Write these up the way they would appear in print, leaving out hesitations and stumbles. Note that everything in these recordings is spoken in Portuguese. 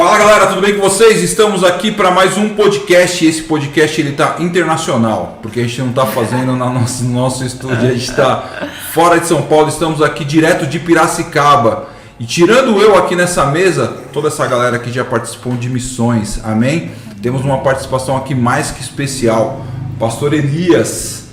Fala galera, tudo bem com vocês? Estamos aqui para mais um podcast. Esse podcast ele tá internacional, porque a gente não está fazendo no nosso estúdio, a gente está fora de São Paulo, estamos aqui direto de Piracicaba. E tirando eu aqui nessa mesa, toda essa galera aqui já participou de missões, amém? Temos uma participação aqui mais que especial, Pastor Elias,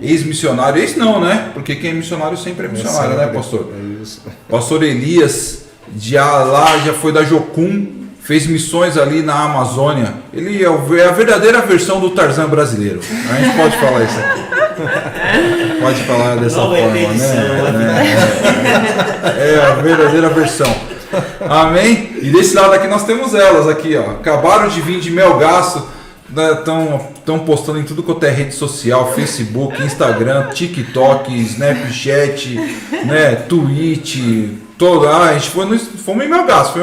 ex-missionário, ex não, né? Porque quem é missionário sempre é missionário, né, pastor? É isso. Pastor Elias, já foi da Jocum, fez missões ali na Amazônia. Ele é a verdadeira versão do Tarzan brasileiro. A gente pode falar isso aqui. Pode falar dessa Nova forma, né? É a verdadeira versão. Amém? E desse lado aqui nós temos elas aqui, ó. Acabaram de vir de Melgaço. Estão postando em tudo quanto é rede social, Facebook, Instagram, TikTok, Snapchat, né, Twitch, a gente fomos em Melgaço,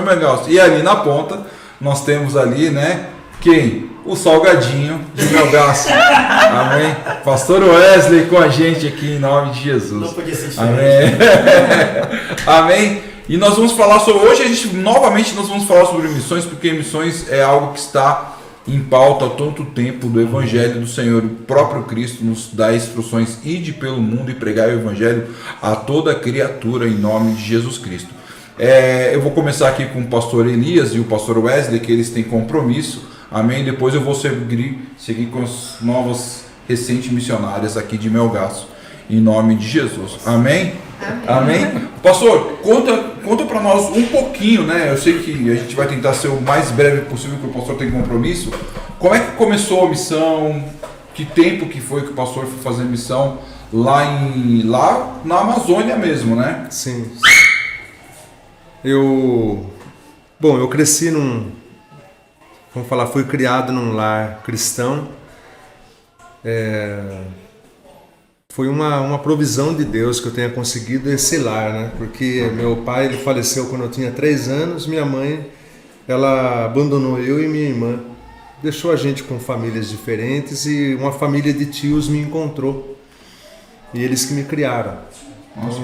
E ali na ponta nós temos ali, né, quem? O Salgadinho de Melgaço. Amém? Pastor Wesley com a gente aqui em nome de Jesus. Não podia ser diferente. Amém. Amém. E nós vamos falar sobre, hoje nós vamos falar sobre missões, porque missões é algo que está em pauta há tanto tempo do Evangelho do Senhor. O próprio Cristo nos dá instruções: ide pelo mundo e pregai o Evangelho a toda criatura em nome de Jesus Cristo. Eu vou começar aqui com o pastor Elias e o pastor Wesley, que eles têm compromisso, amém? Depois eu vou seguir com as novas recentes missionárias aqui de Melgaço, em nome de Jesus, amém? Amém? Pastor, conta para nós um pouquinho, né? Eu sei que a gente vai tentar ser o mais breve possível, que o pastor tem compromisso. Como é que começou a missão? Que tempo que foi que o pastor foi fazer missão lá na Amazônia mesmo, né? Sim. Eu cresci fui criado num lar cristão. Foi uma provisão de Deus que eu tenha conseguido esse lar, né? Porque meu pai ele faleceu quando eu tinha 3 anos, minha mãe ela abandonou eu e minha irmã, deixou a gente com famílias diferentes e uma família de tios me encontrou e eles que me criaram. Nossa,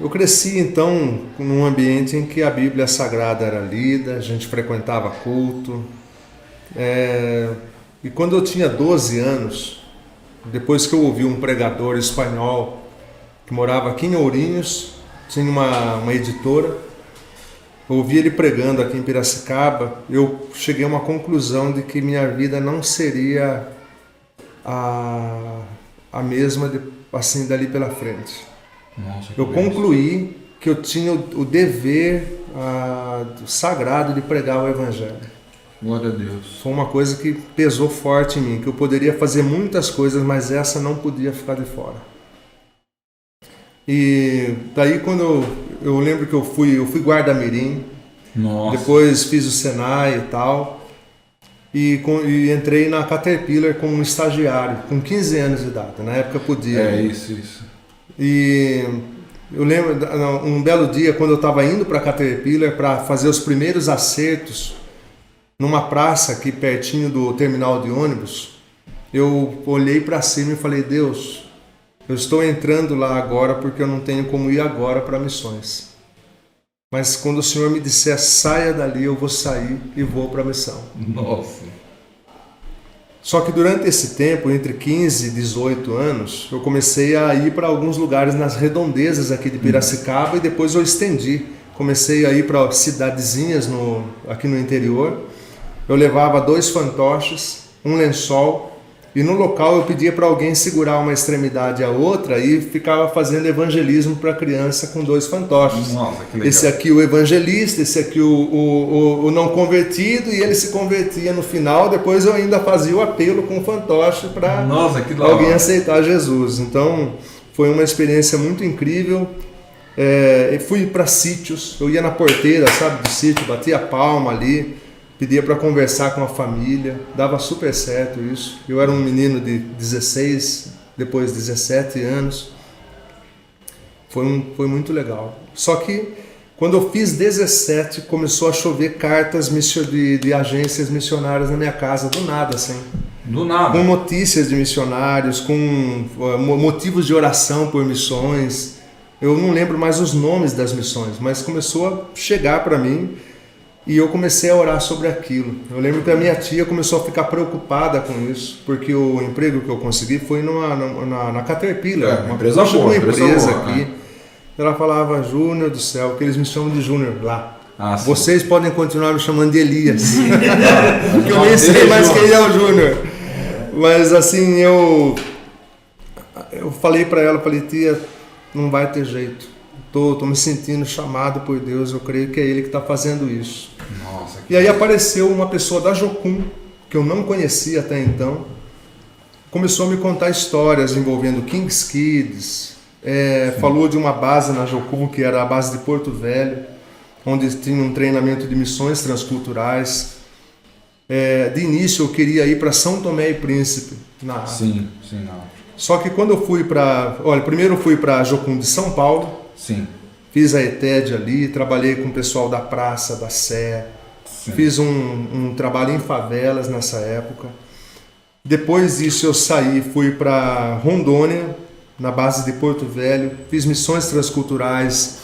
eu cresci então num ambiente em que a Bíblia Sagrada era lida, a gente frequentava culto, e quando eu tinha 12 anos, depois que eu ouvi um pregador espanhol que morava aqui em Ourinhos, tinha uma editora, eu ouvi ele pregando aqui em Piracicaba, eu cheguei a uma conclusão de que minha vida não seria a mesma assim dali pela frente. Nossa, eu concluí que eu tinha o dever sagrado de pregar o Evangelho. Glória a Deus. Foi uma coisa que pesou forte em mim, que eu poderia fazer muitas coisas, mas essa não podia ficar de fora. E daí quando eu lembro que eu fui guarda-mirim, depois fiz o Senai e tal, e entrei na Caterpillar como um estagiário, com 15 anos de idade, na época podia. Isso. E eu lembro, um belo dia, quando eu estava indo para a Caterpillar para fazer os primeiros acertos, numa praça aqui pertinho do terminal de ônibus, eu olhei para cima e falei: Deus, eu estou entrando lá agora porque eu não tenho como ir agora para missões. Mas quando o Senhor me disser saia dali, eu vou sair e vou para a missão. Nossa. Só que durante esse tempo, entre 15 e 18 anos, eu comecei a ir para alguns lugares nas redondezas aqui de Piracicaba e depois eu estendi. Comecei a ir para cidadezinhas aqui no interior. Eu levava 2 fantoches, um lençol, e no local eu pedia para alguém segurar uma extremidade à outra e ficava fazendo evangelismo para a criança com 2 fantoches. Nossa, que legal. Esse aqui o evangelista, esse aqui o não convertido, e ele se convertia no final. Depois eu ainda fazia o apelo com o fantoche para alguém aceitar Jesus. Então foi uma experiência muito incrível. Eu fui para sítios, eu ia na porteira, do sítio, batia a palma ali, pedia para conversar com a família, dava super certo isso. Eu era um menino de 16, depois 17 anos. Foi muito legal. Só que quando eu fiz 17, começou a chover cartas de agências missionárias na minha casa, do nada, assim. Do nada? Com notícias de missionários, com motivos de oração por missões. Eu não lembro mais os nomes das missões, mas começou a chegar para mim. E eu comecei a orar sobre aquilo. Eu lembro que a minha tia começou a ficar preocupada com isso, porque o emprego que eu consegui foi na Caterpillar, uma empresa aqui. Ela falava, Júnior do céu, que eles me chamam de Júnior lá. Vocês podem continuar me chamando de Elias, porque eu nem sei mais quem é o Júnior. Mas assim, eu falei para ela, falei, tia, não vai ter jeito. Tô me sentindo chamado por Deus, eu creio que é Ele que está fazendo isso. Nossa, e aí apareceu uma pessoa da Jocum, que eu não conhecia até então, começou a me contar histórias envolvendo Kings Kids, falou de uma base na Jocum, que era a base de Porto Velho, onde tinha um treinamento de missões transculturais. De início eu queria ir para São Tomé e Príncipe, na África. Sim. Só que quando eu fui primeiro eu fui para a Jocum de São Paulo. Sim. Fiz a ETED ali, trabalhei com o pessoal da Praça, da Sé. Sim. Fiz um trabalho em favelas nessa época. Depois disso eu saí, fui para Rondônia, na base de Porto Velho. Fiz missões transculturais.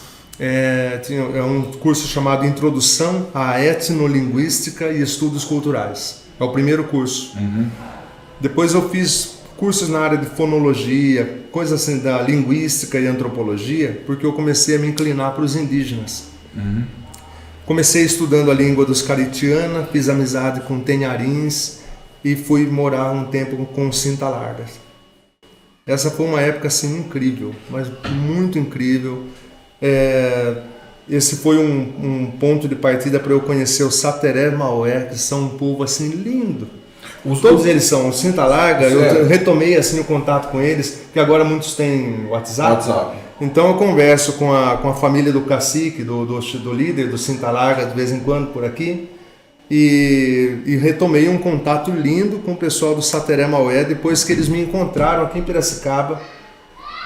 Tinha um curso chamado Introdução à Etnolinguística e Estudos Culturais. É o primeiro curso. Uhum. Depois eu fiz cursos na área de fonologia, coisas assim da linguística e antropologia, porque eu comecei a me inclinar para os indígenas. Uhum. Comecei estudando a língua dos Caritiana, fiz amizade com Tenharins e fui morar um tempo com Cinta Largas. Essa foi uma época assim incrível, mas muito incrível. Esse foi um ponto de partida para eu conhecer os Sateré Maué, que são um povo assim lindo. Todos eles são Cinta Larga. Eu retomei assim o contato com eles, que agora muitos têm WhatsApp. Então eu converso com a família do cacique, do líder do Cinta Larga, de vez em quando por aqui, e retomei um contato lindo com o pessoal do Sateré Maué depois que eles me encontraram aqui em Piracicaba.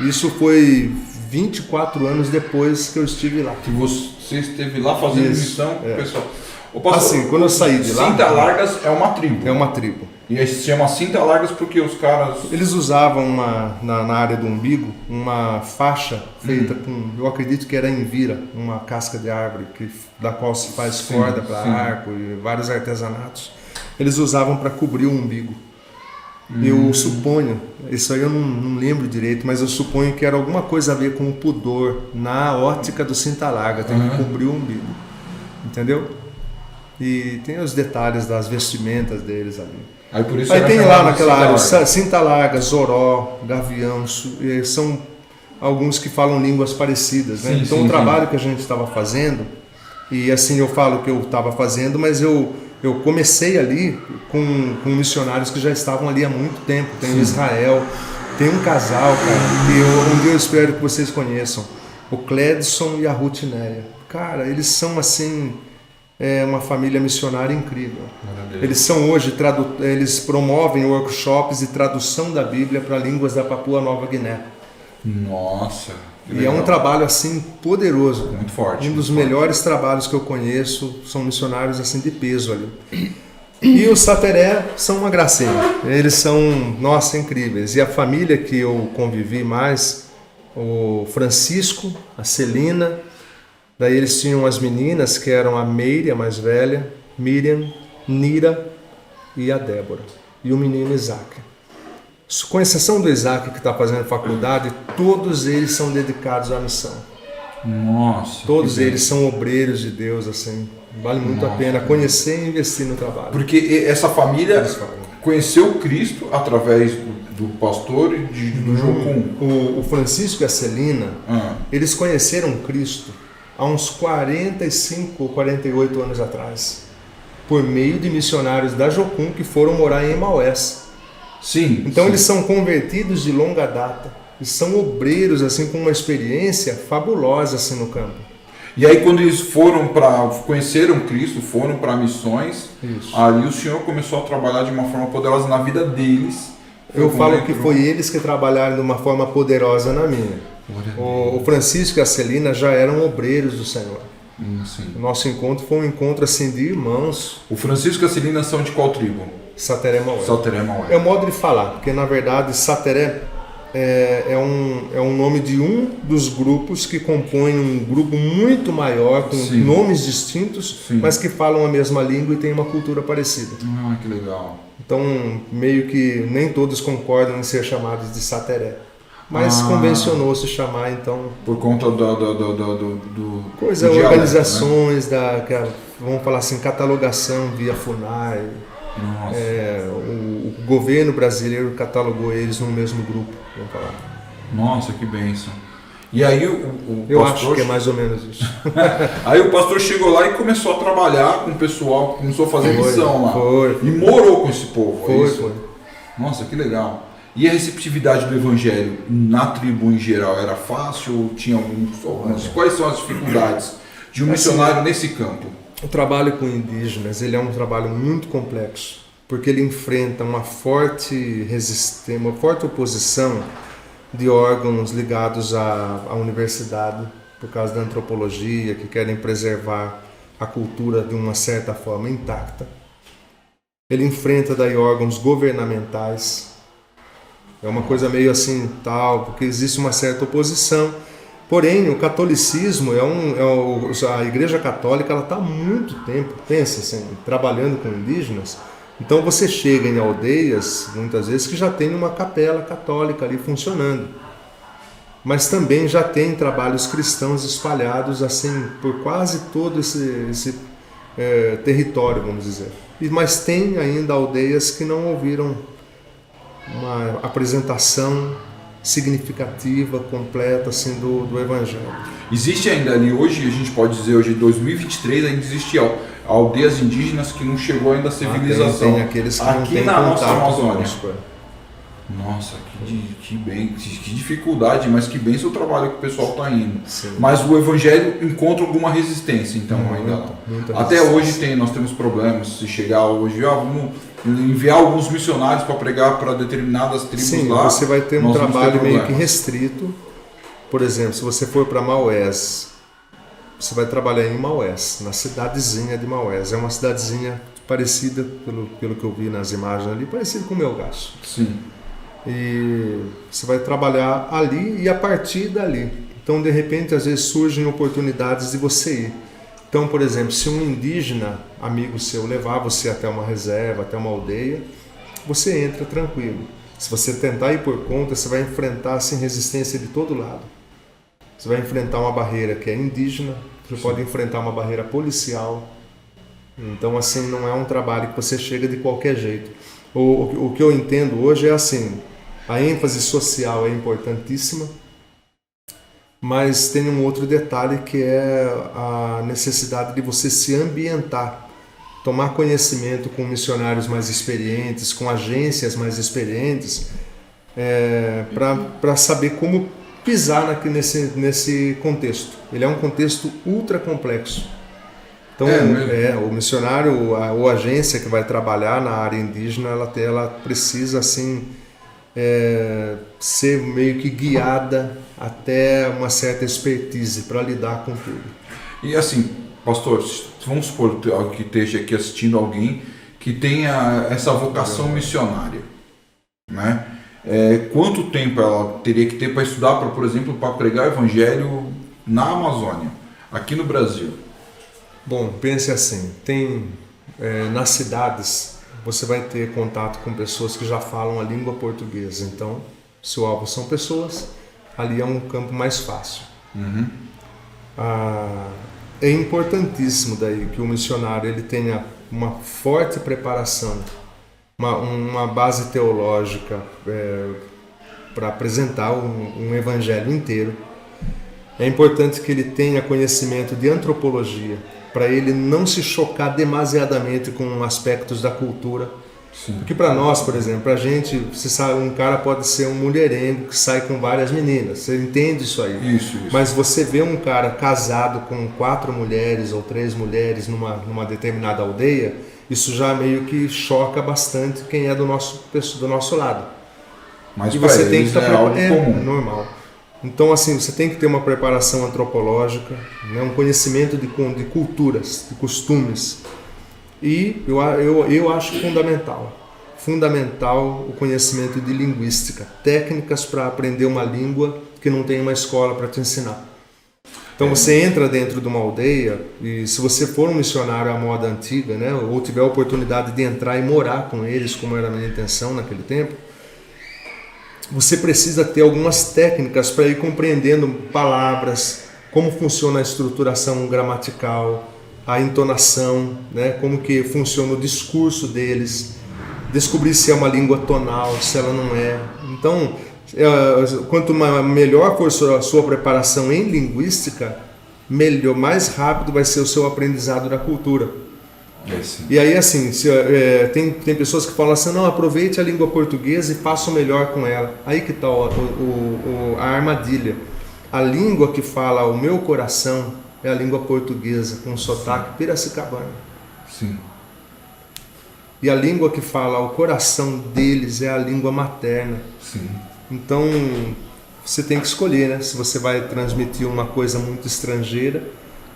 Isso foi 24 anos depois que eu estive lá. Que você esteve lá fazendo missão com o pessoal. Assim, quando eu saí de lá... Cinta Largas é uma tribo. É uma tribo. E aí se chama Cinta Largas porque os caras... Eles usavam na área do umbigo uma faixa feita com, eu acredito que era envira, uma casca de árvore, da qual se faz corda para arco e vários artesanatos. Eles usavam para cobrir o umbigo. Eu suponho, isso aí eu não lembro direito, mas eu suponho que era alguma coisa a ver com o pudor na ótica do Cinta Larga, tem que cobrir o umbigo. Entendeu? E tem os detalhes das vestimentas deles ali. Aí tem lá naquela área Cinta Larga, Zoró, Gavião, são alguns que falam línguas parecidas, né? Então o trabalho que a gente estava fazendo, e assim eu falo que eu estava fazendo, mas eu comecei ali com missionários que já estavam ali há muito tempo. Tem o Israel, tem um casal, cara, que eu espero que vocês conheçam, o Cledson e a Ruth Néia. Cara, eles são assim... uma família missionária incrível. Eles são hoje, eles promovem workshops de tradução da Bíblia para línguas da Papua Nova Guiné. Nossa! E é um trabalho assim poderoso. Muito forte. Um dos melhores trabalhos que eu conheço, são missionários assim de peso ali. E os Sateré são uma gracinha. Eles são, nossa, incríveis. E a família que eu convivi mais, o Francisco, a Celina. Daí eles tinham as meninas, que eram a Meire, a mais velha, Miriam, Nira e a Débora. E o menino Isaac. Com exceção do Isaac, que está fazendo faculdade, todos eles são dedicados à missão. Nossa! Todos eles são obreiros de Deus, assim. Vale muito a pena conhecer e investir no trabalho. Porque essa família conheceu Cristo através do pastor e do Jocum. O Francisco e a Celina, eles conheceram Cristo há uns 45 ou 48 anos atrás, por meio de missionários da Jocum que foram morar em Emaués. Sim. Então eles são convertidos de longa data e são obreiros assim com uma experiência fabulosa assim no campo. E aí quando eles conheceram Cristo, foram para missões, ali o Senhor começou a trabalhar de uma forma poderosa na vida deles. Eu falo que foi eles que trabalharam de uma forma poderosa na minha. O Francisco e a Celina já eram obreiros do Senhor. O nosso encontro foi um encontro assim de irmãos. O Francisco e a Celina são de qual tribo? Sateré Maué. Sateré Maué. É o modo de falar, porque na verdade Sateré é um nome de um dos grupos que compõe um grupo muito maior, com Sim. nomes distintos, Sim. mas que falam a mesma língua e têm uma cultura parecida. Ah, que legal. Então, meio que nem todos concordam em ser chamados de Sateré. Mas convencionou-se chamar, então... Por conta organizações, né? Vamos falar assim, catalogação via FUNAI. O governo brasileiro catalogou eles no mesmo grupo, vamos falar. Nossa, que bênção. E aí eu acho que é mais ou menos isso. Aí o pastor chegou lá e começou a trabalhar com o pessoal, começou a fazer missão lá. Foi. E morou com esse povo. Foi. Nossa, que legal. E a receptividade do evangelho na tribo em geral era fácil ou tinha algumas? Quais são as dificuldades de um missionário nesse campo? O trabalho com indígenas, ele é um trabalho muito complexo, porque ele enfrenta uma forte resistência, uma forte oposição de órgãos ligados à universidade, por causa da antropologia, que querem preservar a cultura de uma certa forma intacta. Ele enfrenta daí órgãos governamentais. É uma coisa meio assim, tal, porque existe uma certa oposição. Porém, o catolicismo a Igreja Católica, ela está há muito tempo, pensa assim, trabalhando com indígenas. Então você chega em aldeias, muitas vezes, que já tem uma capela católica ali funcionando. Mas também já tem trabalhos cristãos espalhados assim por quase todo esse território, vamos dizer. Mas tem ainda aldeias que não ouviram uma apresentação significativa, completa assim, do Evangelho. Existe ainda ali hoje, a gente pode dizer hoje, em 2023, ainda existe aldeias indígenas que não chegou ainda a civilização. Tem aqueles que aqui não têm na nossa contato Amazônia. conosco. Nossa, que dificuldade, mas que bem seu trabalho que o pessoal está indo. Sim. Mas o Evangelho encontra alguma resistência, então ainda não. Até hoje nós temos problemas. Se chegar hoje, vamos enviar alguns missionários para pregar para determinadas tribos lá. Você vai ter um trabalho meio que restrito. Por exemplo, se você for para Maués, você vai trabalhar em Maués, na cidadezinha de Maués. É uma cidadezinha parecida, pelo que eu vi nas imagens ali, parecida com o Melgaço. Sim. E você vai trabalhar ali e a partir dali. Então, de repente, às vezes surgem oportunidades de você ir. Então, por exemplo, se um indígena amigo seu levar você até uma reserva, até uma aldeia, você entra tranquilo. Se você tentar ir por conta, você vai enfrentar assim, resistência de todo lado. Você vai enfrentar uma barreira que é indígena, você pode enfrentar uma barreira policial. Então, assim, não é um trabalho que você chega de qualquer jeito. O que eu entendo hoje é assim, a ênfase social é importantíssima, mas tem um outro detalhe que é a necessidade de você se ambientar, tomar conhecimento com missionários mais experientes, com agências mais experientes, para saber como pisar nesse contexto. Ele é um contexto ultra complexo. Então, o missionário ou a agência que vai trabalhar na área indígena, ela precisa assim, ser meio que guiada até uma certa expertise para lidar com tudo. E assim, pastor, vamos supor que esteja aqui assistindo alguém que tenha essa vocação missionária, né? Quanto tempo ela teria que ter para estudar, por exemplo, para pregar o evangelho na Amazônia, aqui no Brasil? Bom, pense assim, nas cidades você vai ter contato com pessoas que já falam a língua portuguesa, então se o alvo são pessoas, ali é um campo mais fácil. Uhum. É importantíssimo daí que o missionário ele tenha uma forte preparação, uma base teológica para apresentar um evangelho inteiro. É importante que ele tenha conhecimento de antropologia, para ele não se chocar demasiadamente com aspectos da cultura. Sim. Porque para nós, por exemplo, para a gente, você sabe, um cara pode ser um mulherengo que sai com várias meninas, você entende isso aí. Isso. Mas você vê um cara casado com 4 mulheres ou 3 mulheres numa determinada aldeia, isso já meio que choca bastante quem é do nosso lado. Mas e você tem que estar preparado. É algo comum. Normal. Então, assim, você tem que ter uma preparação antropológica, né, um conhecimento de culturas, de costumes. E eu acho fundamental fundamental o conhecimento de linguística, técnicas para aprender uma língua que não tem uma escola para te ensinar. Então você entra dentro de uma aldeia e se você for um missionário à moda antiga, né, ou tiver a oportunidade de entrar e morar com eles, como era a minha intenção naquele tempo, você precisa ter algumas técnicas para ir compreendendo palavras, como funciona a estruturação gramatical, a entonação, né, como que funciona o discurso deles, descobrir se é uma língua tonal, se ela não é. Então, quanto melhor for a sua preparação em linguística, melhor, mais rápido vai ser o seu aprendizado da cultura. E aí, assim, tem pessoas que falam assim, não, aproveite a língua portuguesa e faça o melhor com ela. Aí que está a armadilha. A língua que fala o meu coração é a língua portuguesa, com sotaque piracicabano. Sim. E a língua que fala o coração deles é a língua materna. Sim. Então, você tem que escolher, né? Se você vai transmitir uma coisa muito estrangeira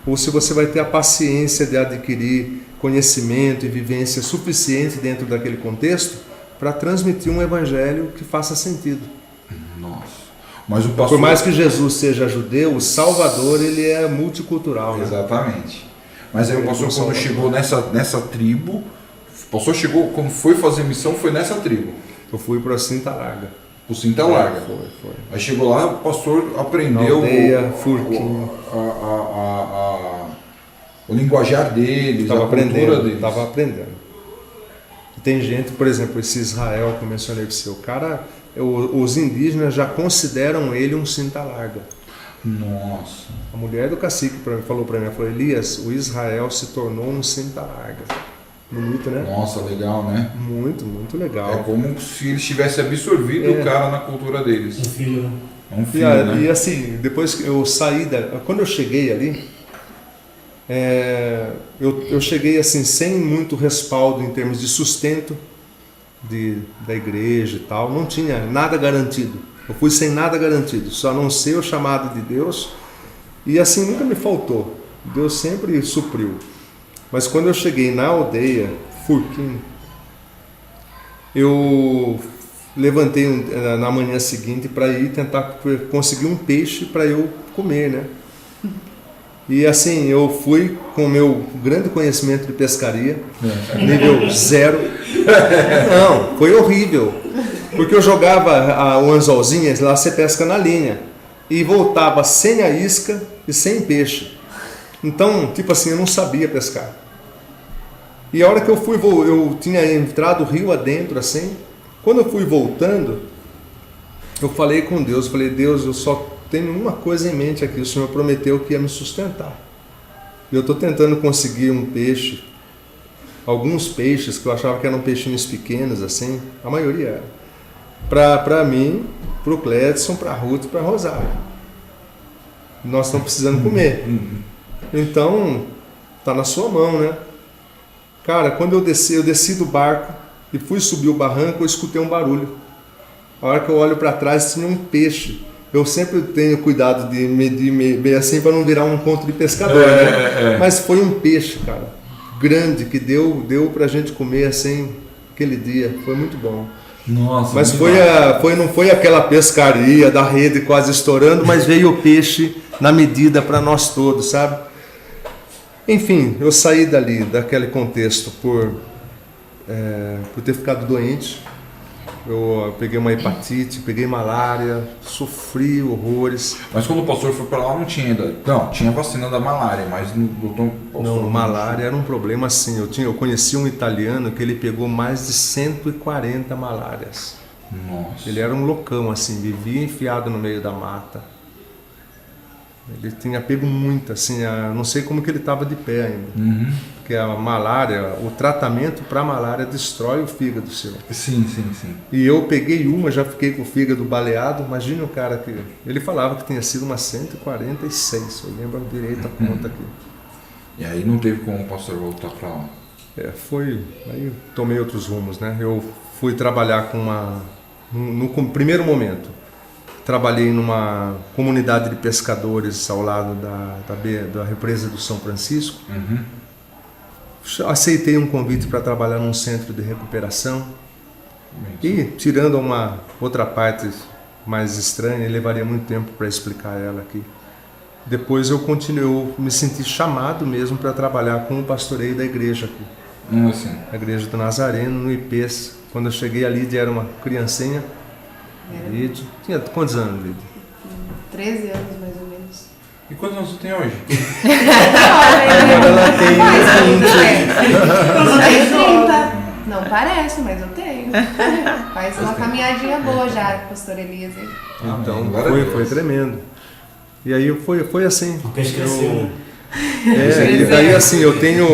ou se você vai ter a paciência de adquirir conhecimento e vivência suficiente dentro daquele contexto para transmitir um evangelho que faça sentido. Nossa. Mas o pastor... Por mais que Jesus seja judeu, o Salvador ele é multicultural. Né? Exatamente. Mas aí o pastor, quando chegou nessa tribo, o pastor chegou, quando foi fazer missão, foi nessa tribo. Eu fui para Cinta Larga. O Cinta Larga. Foi. Aí chegou lá, o pastor aprendeu o linguajar deles, a cultura deles. Estava aprendendo. Tem gente, por exemplo, esse Israel que eu mencionei para você, o cara, os indígenas já consideram ele um Cinta Larga. Nossa. A mulher do cacique falou para mim, falou, Elias, o Israel se tornou um Cinta Larga. Bonito, né? Nossa, legal, né? Muito, muito legal. É como se eles tivessem absorvido o cara na cultura deles. Um filho. Um filho, né? E assim, depois que eu saí, quando eu cheguei ali, eu cheguei assim sem muito respaldo em termos de sustento da igreja e tal, não tinha nada garantido. Eu fui sem nada garantido, só a não ser o chamado de Deus, e assim nunca me faltou. Deus sempre supriu. Mas quando eu cheguei na aldeia, Furquim, eu levantei na manhã seguinte para ir tentar conseguir um peixe para eu comer, né? E assim, eu fui com o meu grande conhecimento de pescaria, nível 0. Não, foi horrível. Porque eu jogava o anzolzinho, lá você pesca na linha, e voltava sem a isca e sem peixe. Então, tipo assim, eu não sabia pescar. E a hora que eu tinha entrado rio adentro, assim, quando eu fui voltando, eu falei com Deus, falei, Deus, eu só tenho uma coisa em mente aqui, o Senhor prometeu que ia me sustentar. E eu estou tentando conseguir um peixe, alguns peixes que eu achava que eram peixinhos pequenos, assim, a maioria era, para mim, para o Cledson, para a Ruth e para a Rosário. Nós estamos precisando comer. Então, tá na sua mão, né? Cara, quando eu desci do barco e fui subir o barranco, eu escutei um barulho. A hora que eu olho para trás, tinha um peixe. Eu sempre tenho cuidado de medir bem assim para não virar um encontro de pescador, né? Mas foi um peixe, cara, grande, que deu pra gente comer assim, aquele dia. Foi muito bom. Nossa, mas não foi aquela pescaria da rede quase estourando, mas veio o peixe na medida para nós todos, sabe? Enfim, eu saí daquele contexto por ter ficado doente. Eu peguei uma hepatite, peguei malária, sofri horrores. Mas quando o pastor foi para lá não tinha ainda. Não, tinha vacina da malária, mas não, malária era um problema assim. Eu conheci um italiano que ele pegou mais de 140 malárias. Nossa. Ele era um loucão assim, vivia enfiado no meio da mata. Ele tinha pego muito, assim, não sei como que ele estava de pé ainda. Porque a malária, o tratamento para malária destrói o fígado seu. Sim. E eu peguei já fiquei com o fígado baleado. Imagina o cara que... Ele falava que tinha sido umas 146, eu lembro direito a conta aqui. E aí não teve como o pastor voltar para lá? Aí eu tomei outros rumos, né? Eu fui trabalhar no primeiro momento. Trabalhei numa comunidade de pescadores ao lado da represa do São Francisco. Aceitei um convite para trabalhar num centro de recuperação. E, tirando uma outra parte mais estranha, levaria muito tempo para explicar ela aqui. Depois eu me senti chamado mesmo para trabalhar com o pastoreio da igreja aqui. Assim. A igreja do Nazareno, no IPES. Quando eu cheguei, a Lídia era uma criancinha. Lídia. Tinha quantos anos, Lídia? 13 anos, mais ou menos. E quantos anos você tem hoje? Agora ela tem 30. Não parece, mas eu tenho. Faz uma caminhadinha boa já, pastor Elias. Então, foi tremendo. E aí foi assim. Porque cresceu. E daí assim, eu tenho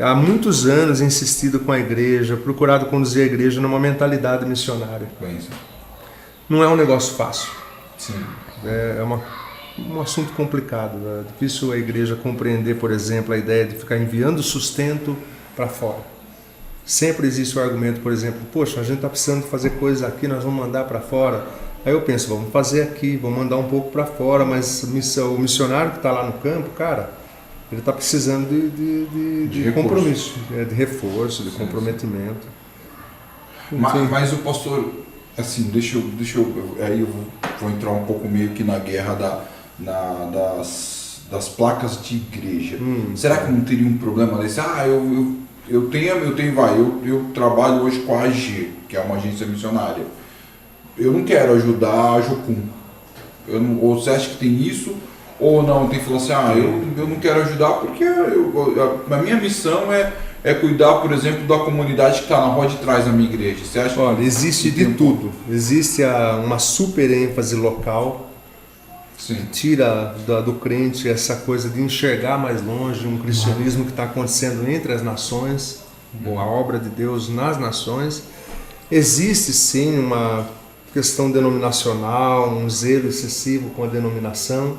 há muitos anos insistido com a igreja, procurado conduzir a igreja numa mentalidade missionária. Não é um negócio fácil. Sim. É um assunto complicado. É difícil a igreja compreender, por exemplo, a ideia de ficar enviando sustento para fora. Sempre existe o argumento, por exemplo, poxa, a gente está precisando fazer coisas aqui, nós vamos mandar para fora. Aí eu penso, vamos fazer aqui, vamos mandar um pouco para fora, mas o missionário que está lá no campo, cara, ele está precisando de compromisso, de reforço, de comprometimento. Mas o pastor, assim, deixa eu aí eu vou entrar um pouco meio que na guerra das placas de igreja. Será que não teria um problema desse? Eu trabalho hoje com a AG, que é uma agência missionária. Eu não quero ajudar a Jocum. Ou você acha que tem isso? Ou não, tem que falar assim, eu não quero ajudar porque a minha missão é cuidar, por exemplo, da comunidade que está na rua de trás da minha igreja. Você acha? Olha, existe de tudo. Existe uma super ênfase local. Sim. Que tira do crente essa coisa de enxergar mais longe um cristianismo que está acontecendo entre as nações, a obra de Deus nas nações. Existe sim uma questão denominacional, um zelo excessivo com a denominação.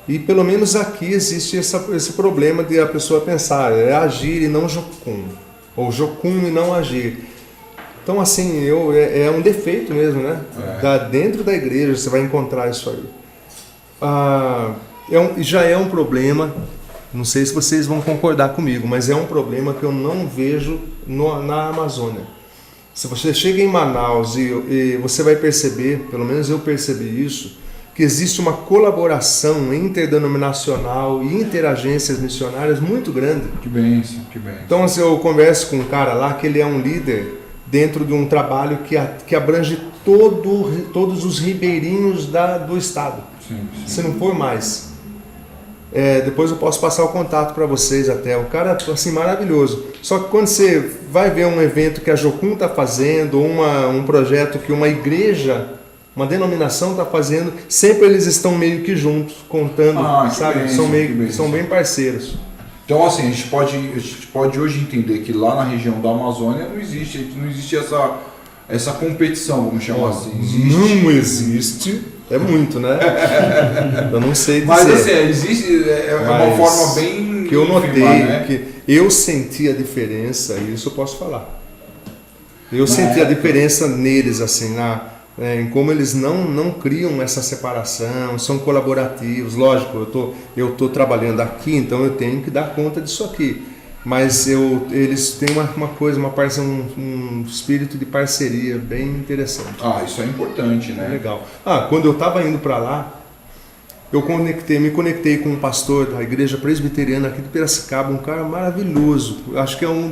E pelo menos aqui existe esse problema de a pessoa pensar, é agir e não jocum, ou jocum e não agir. Então assim, é um defeito mesmo, né? Dentro da igreja você vai encontrar isso aí. Já é um problema, não sei se vocês vão concordar comigo, mas é um problema que eu não vejo na Amazônia. Se você chega em Manaus e você vai perceber, pelo menos eu percebi isso, que existe uma colaboração interdenominacional e interagências missionárias muito grande. Que bênção, que bênção. Então, se eu converso com um cara lá que ele é um líder dentro de um trabalho que abrange todos os ribeirinhos do estado. Sim. Se não for mais. Depois eu posso passar o contato para vocês até. Um cara assim maravilhoso. Só que quando você vai ver um evento que a Jocum está fazendo, um projeto que uma igreja, uma denominação está fazendo, sempre eles estão meio que juntos, contando, sabe? Bênção, são bem parceiros. Então assim, a gente pode hoje entender que lá na região da Amazônia não existe essa competição, vamos chamar assim. Não existe. É muito, né? Eu não sei dizer. Mas assim, existe, uma forma bem que eu notei, né? que eu senti a diferença, e isso eu posso falar. Eu senti a diferença neles, assim, em como eles não criam essa separação, são colaborativos. Lógico, eu tô trabalhando aqui, então eu tenho que dar conta disso aqui. Mas eles têm um espírito de parceria bem interessante. Isso é importante, né? Legal. Quando eu estava indo para lá, eu me conectei com um pastor da igreja presbiteriana aqui de Piracicaba, um cara maravilhoso. Acho que é o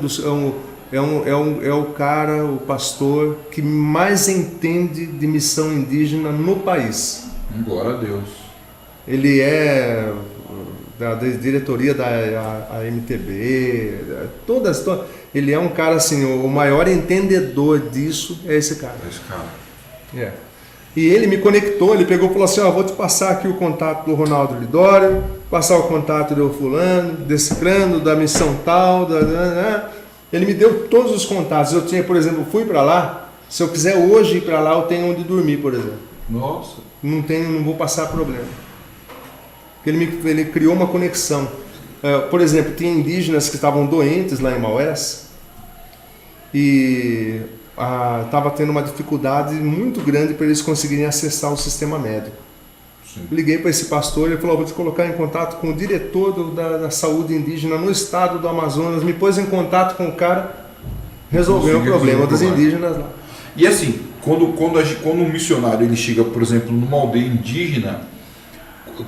pastor que mais entende de missão indígena no país. Glória a Deus. Ele é da diretoria da MTB, ele é um cara assim, o maior entendedor disso é esse cara. E ele me conectou, ele pegou e falou assim, vou te passar aqui o contato do Ronaldo Lidório, passar o contato do fulano, desse crânio, da missão tal, ele me deu todos os contatos. Eu tinha, por exemplo, fui para lá, se eu quiser hoje ir para lá, eu tenho onde dormir, por exemplo. Nossa. Não vou passar problema. Ele criou uma conexão. Por exemplo, tinha indígenas que estavam doentes lá em Maués e estava tendo uma dificuldade muito grande para eles conseguirem acessar o sistema médico. Sim. Liguei para esse pastor, ele falou, vou te colocar em contato com o diretor da saúde indígena no estado do Amazonas, me pôs em contato com o cara, resolver o problema dos indígenas lá. E assim, quando um missionário ele chega, por exemplo, numa aldeia indígena,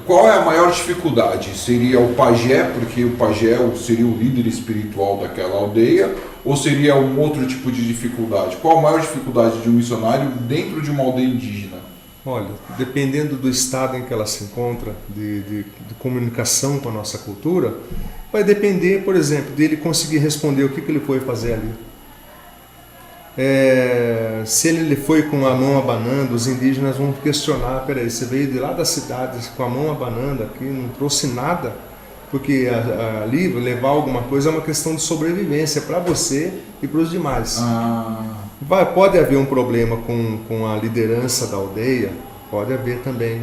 qual é a maior dificuldade? Seria o pajé, porque o pajé seria o líder espiritual daquela aldeia, ou seria um outro tipo de dificuldade? Qual a maior dificuldade de um missionário dentro de uma aldeia indígena? Olha, dependendo do estado em que ela se encontra, de comunicação com a nossa cultura, vai depender, por exemplo, dele conseguir responder o que ele foi fazer ali. Se ele foi com a mão abanando, os indígenas vão questionar: peraí, você veio de lá da cidade com a mão abanando aqui, não trouxe nada? Porque ali levar alguma coisa é uma questão de sobrevivência para você e para os demais. Pode haver um problema com a liderança da aldeia, pode haver também.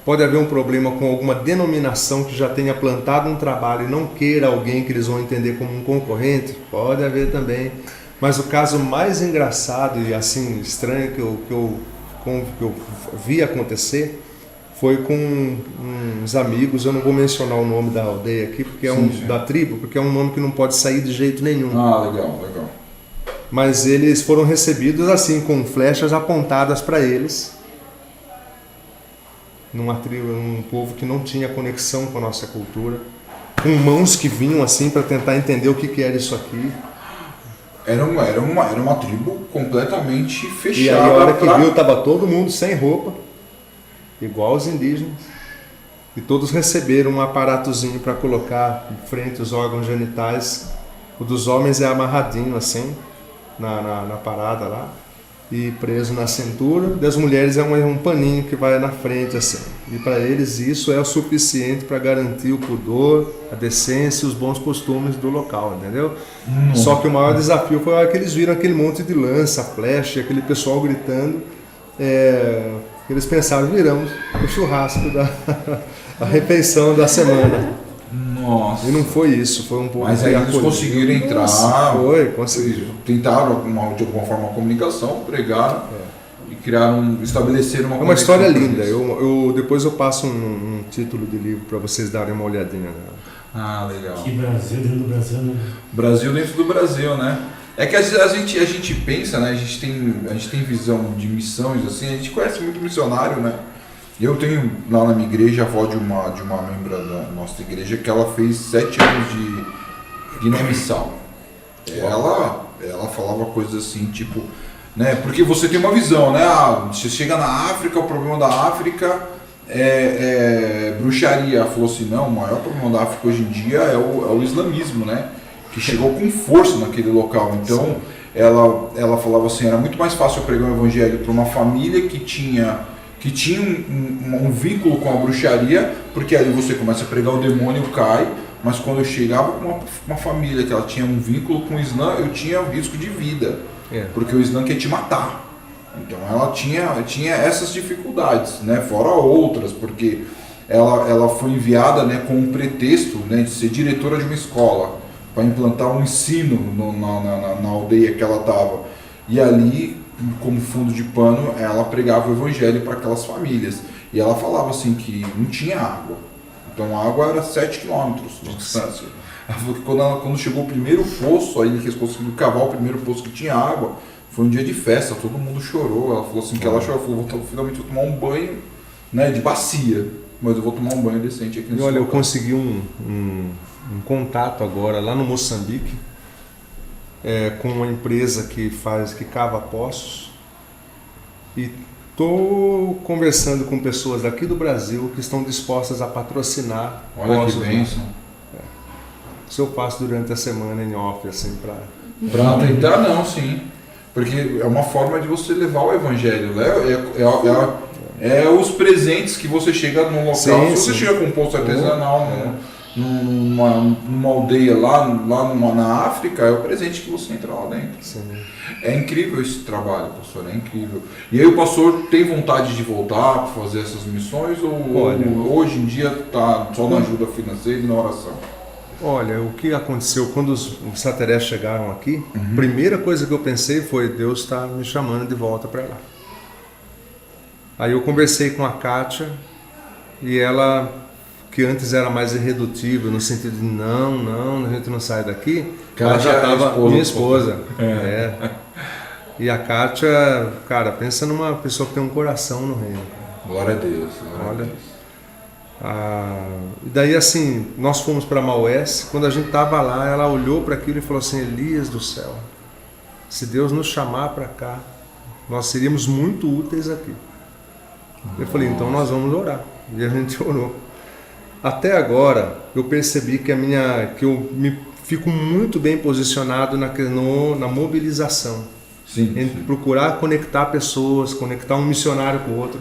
Pode haver um problema com alguma denominação que já tenha plantado um trabalho e não queira alguém que eles vão entender como um concorrente, pode haver também. Mas o caso mais engraçado e assim estranho que eu vi acontecer foi com uns amigos. Eu não vou mencionar o nome da aldeia aqui, porque da tribo, porque é um nome que não pode sair de jeito nenhum. Legal. Mas eles foram recebidos assim, com flechas apontadas para eles, numa tribo, um povo que não tinha conexão com a nossa cultura, com mãos que vinham assim para tentar entender o que era isso aqui. Era uma tribo completamente fechada. E aí, a hora que viu, estava todo mundo sem roupa, igual os indígenas. E todos receberam um aparatozinho para colocar em frente os órgãos genitais. O dos homens é amarradinho assim, na parada lá, e preso na cintura. Das mulheres é um paninho que vai na frente assim. E para eles isso é o suficiente para garantir o pudor, a decência e os bons costumes do local, entendeu? Só que o maior desafio foi a hora que eles viram aquele monte de lança, flecha, aquele pessoal gritando. Eles pensaram: viramos o churrasco a refeição da semana. Nossa. E não foi isso, foi um pouco. Mas aí eles conseguiram entrar. Conseguiram. Tentaram de alguma forma a comunicação, pregaram e estabeleceram uma. É uma história linda. Depois eu passo um título de livro para vocês darem uma olhadinha nela. Legal. Que Brasil dentro do Brasil, né? Brasil dentro do Brasil, né? É que a gente pensa, né? A gente tem visão de missões, assim, a gente conhece muito missionário, né? Eu tenho lá na minha igreja a avó de uma membra da nossa igreja que ela fez 7 anos de Guiné-Bissau. Ela falava coisas assim, tipo, né? Porque você tem uma visão, né? Você chega na África, o problema da África é bruxaria. Ela falou assim: não, o maior problema da África hoje em dia é o islamismo, né? Que chegou com força naquele local. Então, ela falava assim: era muito mais fácil eu pregar o evangelho para uma família que tinha um vínculo com a bruxaria, porque aí você começa a pregar, o demônio cai. Mas quando eu chegava com uma família que ela tinha um vínculo com o Islã, eu tinha risco de vida, porque o Islã quer te matar. Então ela tinha essas dificuldades, né? Fora outras, porque ela foi enviada, né, com um pretexto, né, de ser diretora de uma escola, para implantar um ensino na aldeia que ela estava. E ali, como fundo de pano, ela pregava o evangelho para aquelas famílias. E ela falava assim que não tinha água. Então a água era 7 quilômetros de distância. Ela falou que quando chegou o primeiro poço, aí que eles conseguiram cavar o primeiro poço que tinha água, foi um dia de festa, todo mundo chorou. Ela falou assim que ela chorou, finalmente vou tomar um banho, né, de bacia, mas eu vou tomar um banho decente aqui nesse lugar. Eu consegui um contato agora lá no Moçambique, com uma empresa que cava poços, e estou conversando com pessoas daqui do Brasil que estão dispostas a patrocinar. Olha que bênção. Isso eu faço durante a semana em off, assim, para tentar, não, sim. Porque é uma forma de você levar o evangelho, né? É os presentes que você chega num local. Se você chega com um poço artesanal, numa aldeia lá na África, é o presente que você entra lá dentro. Sim. É incrível esse trabalho, pastor, é incrível. E aí o pastor tem vontade de voltar para fazer essas missões, ou hoje em dia está só na ajuda financeira e na oração? Olha, o que aconteceu quando os saterés chegaram aqui, a primeira coisa que eu pensei foi: Deus está me chamando de volta para lá. Aí eu conversei com a Kátia e ela que antes era mais irredutível, no sentido de não, a gente não sai daqui, ela já estava minha esposa. E a Kátia, cara, pensa numa pessoa que tem um coração no reino. Glória a Deus. Olha. E daí assim, nós fomos para Maués, quando a gente estava lá, ela olhou para aquilo e falou assim, Elias do céu, se Deus nos chamar para cá, nós seríamos muito úteis aqui. Eu falei, então nós vamos orar. E a gente orou. Até agora, eu percebi que eu me fico muito bem posicionado na mobilização. Em procurar conectar pessoas, conectar um missionário com o outro.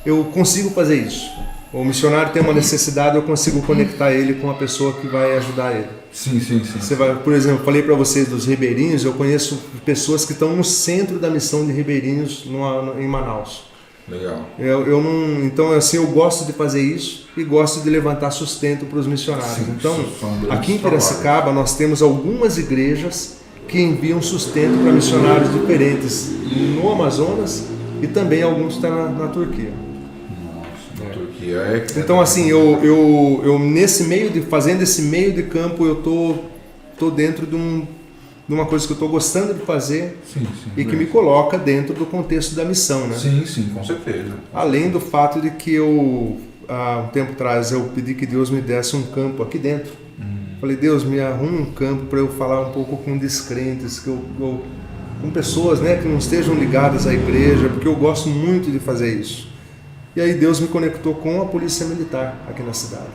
Eu consigo fazer isso. O missionário tem uma necessidade, eu consigo conectar ele com a pessoa que vai ajudar ele. Sim. Você vai, por exemplo, falei para vocês dos ribeirinhos, eu conheço pessoas que estão no centro da missão de ribeirinhos em Manaus. Legal. Então, assim, eu gosto de fazer isso e gosto de levantar sustento para os missionários. Então, aqui em Piracicaba, nós temos algumas igrejas que enviam sustento para missionários diferentes no Amazonas e também alguns estão na Turquia. Nossa, na Turquia Então, assim, eu fazendo esse meio de campo, eu tô dentro de uma coisa que eu estou gostando de fazer e que me coloca dentro do contexto da missão, né? Sim, com certeza. Além do fato de que há um tempo atrás, eu pedi que Deus me desse um campo aqui dentro. Falei, Deus, me arruma um campo para eu falar um pouco com descrentes, com pessoas, né, que não estejam ligadas à igreja, porque eu gosto muito de fazer isso. E aí Deus me conectou com a Polícia Militar aqui na cidade.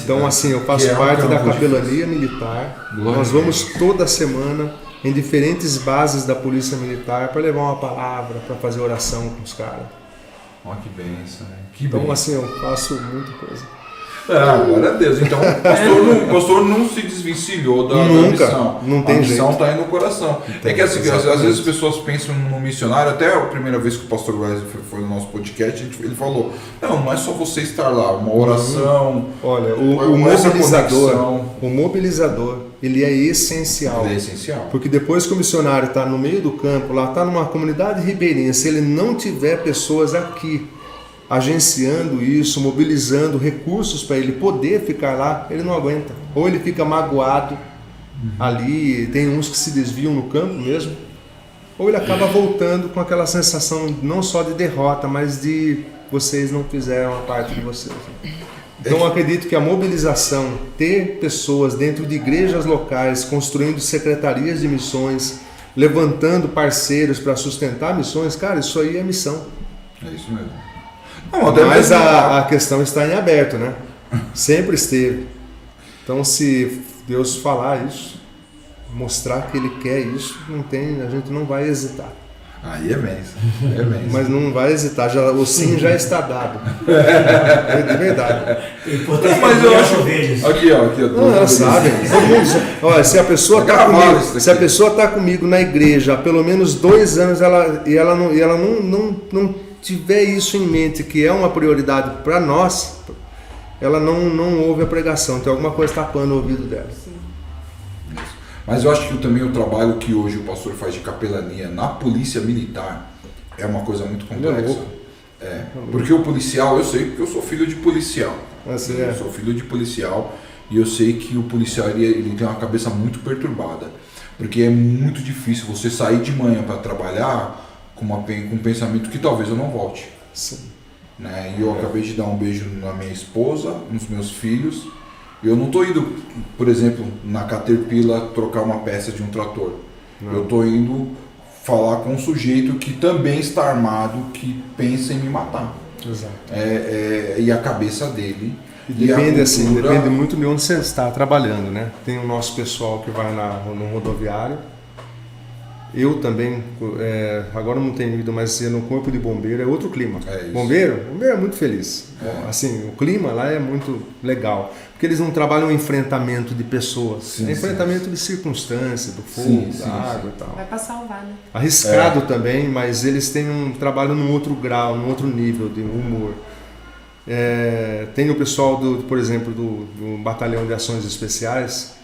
Então, assim, eu faço parte da capelania militar. Nós vamos toda semana em diferentes bases da Polícia Militar para levar uma palavra, para fazer oração com os caras. Olha que bênção. Então, assim, eu faço muita coisa. Glória a Deus. Então o pastor não se desvencilhou da missão. Não tem jeito. A missão está aí no coração. É que assim, às vezes as pessoas pensam no missionário, até a primeira vez que o pastor Wesley foi no nosso podcast, ele falou, não é só você estar lá, uma oração. Olha, o mobilizador, ele é essencial. Ele é essencial. Porque depois que o missionário está no meio do campo, lá está numa comunidade ribeirinha, se ele não tiver pessoas aqui agenciando isso, mobilizando recursos para ele poder ficar lá, ele não aguenta. Ou ele fica magoado ali, tem uns que se desviam no campo mesmo, ou ele acaba voltando com aquela sensação não só de derrota, mas de vocês não fizeram a parte de vocês. Então eu acredito que a mobilização, ter pessoas dentro de igrejas locais, construindo secretarias de missões, levantando parceiros para sustentar missões, cara, isso aí é missão. É isso mesmo. Mas a questão está em aberto, né? Sempre esteve. Então, se Deus falar isso, mostrar que Ele quer isso, a gente não vai hesitar. Aí é bênção. Mas não vai hesitar, o sim já está dado. De verdade. Mas eu acho. Aqui, ó. Não, ela sabe. Olha, se a pessoa está comigo na igreja há pelo menos 2 anos e ela não tiver isso em mente, que é uma prioridade para nós, ela não ouve a pregação, tem alguma coisa tapando o ouvido dela. Sim. Mas eu acho que também o trabalho que hoje o pastor faz de capelania na polícia militar é uma coisa muito complexa. Porque o policial, eu sei porque eu sou filho de policial. Eu sou filho de policial e eu sei que o policial ele tem uma cabeça muito perturbada, porque é muito difícil você sair de manhã para trabalhar com um pensamento que talvez eu não volte. Sim. Né? E eu acabei de dar um beijo na minha esposa, nos meus filhos. E eu não estou indo, por exemplo, na Caterpillar trocar uma peça de um trator. Não. Eu estou indo falar com um sujeito que também está armado, que pensa em me matar. Exato. E a cabeça dele. Depende muito de onde você está trabalhando, né? Tem o nosso pessoal que vai no rodoviário. Eu também, agora não tenho ido, mas no corpo de bombeiro é outro clima. Bombeiro é muito feliz. Assim, o clima lá é muito legal, porque eles não trabalham em enfrentamento de pessoas, enfrentamento de circunstâncias, do fogo, da água e tal. Vai pra salvar, né? Arriscado também, mas eles têm um trabalho num outro grau, num outro nível de humor. Tem o pessoal, por exemplo, do Batalhão de Ações Especiais,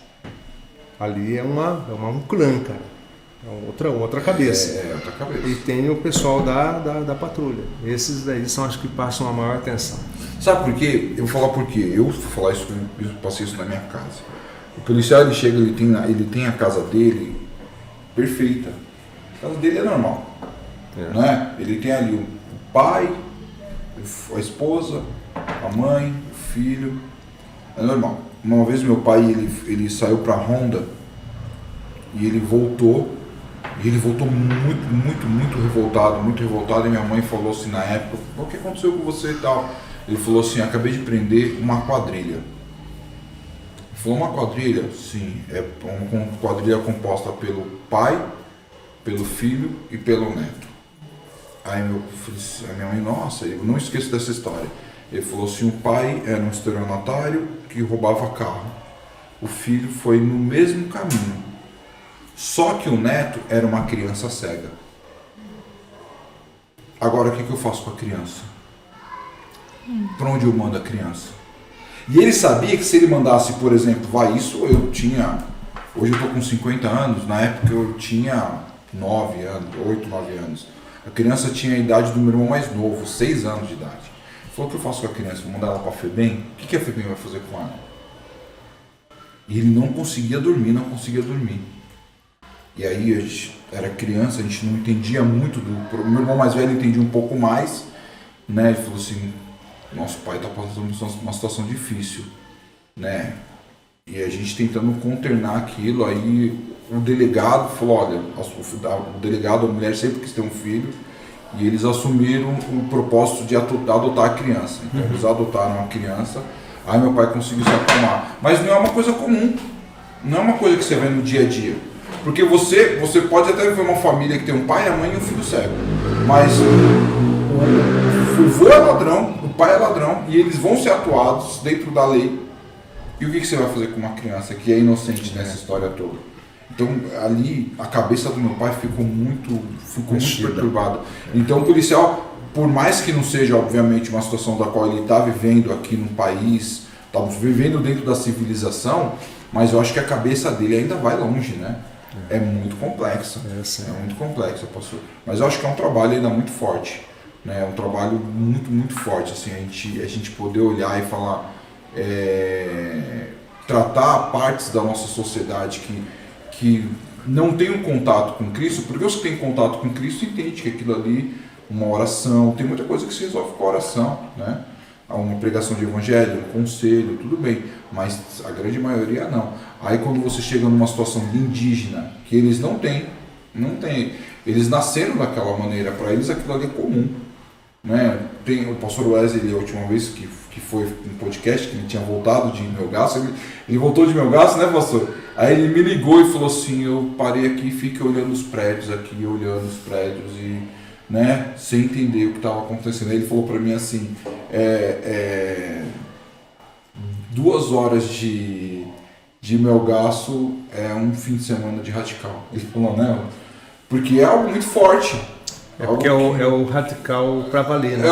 ali é um clã, cara. Outra cabeça. Outra cabeça. E tem o pessoal da patrulha. Esses daí são, acho que passam a maior atenção. Sabe por quê? Eu vou falar por quê. Eu vou falar isso, eu passei isso na minha casa. O policial, ele chega, ele tem a casa dele perfeita. A casa dele é normal. Né? Ele tem ali o pai, a esposa, a mãe, o filho. É normal. Uma vez meu pai, ele saiu pra Honda e ele voltou muito revoltado, e minha mãe falou assim na época, o que aconteceu com você e tal? Ele falou assim, acabei de prender uma quadrilha. Ele falou, uma quadrilha? Sim, é uma quadrilha composta pelo pai, pelo filho e pelo neto. Aí a minha mãe, nossa, eu não esqueço dessa história. Ele falou assim, o pai era um estelionatário que roubava carro. O filho foi no mesmo caminho. Só que o neto era uma criança cega. Agora o que eu faço com a criança? Para onde eu mando a criança? E ele sabia que se ele mandasse, por exemplo, hoje eu estou com 50 anos, na época eu tinha 8, 9 anos. A criança tinha a idade do meu irmão mais novo, 6 anos de idade. Ele falou, o que eu faço com a criança? Vou mandar ela para a FEBEM? O que a FEBEM vai fazer com ela? E ele não conseguia dormir. E aí a gente era criança, a gente não entendia muito o meu irmão mais velho entendia um pouco mais, né? Ele falou assim, nosso pai está passando uma situação difícil, né? E a gente tentando conternar aquilo, aí o delegado falou, olha, o delegado, a mulher sempre quis ter um filho, e eles assumiram o propósito de adotar a criança. Então eles adotaram a criança, aí meu pai conseguiu se acalmar. Mas não é uma coisa comum, não é uma coisa que você vê no dia a dia. Porque você pode até ver uma família que tem um pai, a mãe e um filho cego. Mas o vô é ladrão, o pai é ladrão, e eles vão ser atuados dentro da lei. E o que você vai fazer com uma criança que é inocente nessa história toda? Então ali a cabeça do meu pai ficou muito perturbada. Então o policial, por mais que não seja obviamente uma situação da qual ele está vivendo aqui no país, está vivendo dentro da civilização, mas eu acho que a cabeça dele ainda vai longe, né? É muito complexa, muito complexa, pastor. Mas eu acho que é um trabalho ainda muito forte, né? É um trabalho muito forte, assim, a gente poder olhar e falar, tratar partes da nossa sociedade que não tem um contato com Cristo, porque os que têm contato com Cristo entendem que aquilo ali, uma oração, tem muita coisa que se resolve com a oração, né? Uma pregação de evangelho, um conselho, tudo bem, mas a grande maioria não. Aí quando você chega numa situação de indígena, que eles não têm, eles nasceram daquela maneira, para eles aquilo ali é comum, né? Tem o pastor Wesley, a última vez que foi um podcast, que ele tinha voltado de Melgaço, ele voltou de Melgaço, né, pastor? Aí ele me ligou e falou assim, eu parei aqui e fiquei olhando os prédios e, né, sem entender o que estava acontecendo. Aí ele falou para mim assim, 2 horas de Melgaço é um fim de semana de Radical. Ele falou, né, porque é algo muito forte. Porque é o radical para valer, né?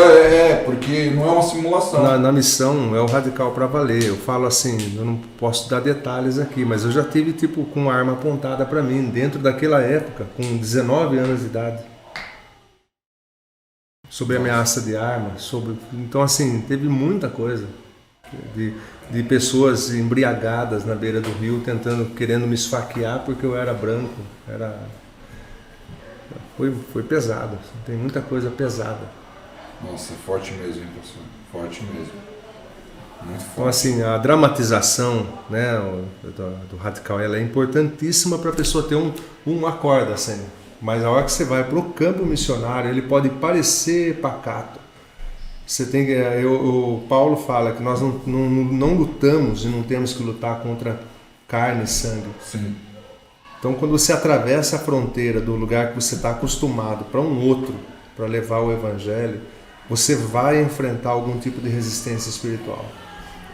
Porque não é uma simulação. Na missão é o radical para valer. Eu falo assim, eu não posso dar detalhes aqui, mas eu já tive com arma apontada para mim, dentro daquela época, com 19 anos de idade. Sobre ameaça de arma, então assim, teve muita coisa de pessoas embriagadas na beira do rio, querendo me esfaquear porque eu era branco, foi pesado, tem muita coisa pesada. Nossa, forte mesmo, hein, pastor? Forte mesmo. Muito forte. Então assim, a dramatização, né, do radical, ela é importantíssima para a pessoa ter uma corda assim. Mas a hora que você vai para o campo missionário, ele pode parecer pacato. Você tem o Paulo fala que nós não lutamos e não temos que lutar contra carne e sangue. Sim. Então, quando você atravessa a fronteira do lugar que você está acostumado para um outro, para levar o evangelho, você vai enfrentar algum tipo de resistência espiritual.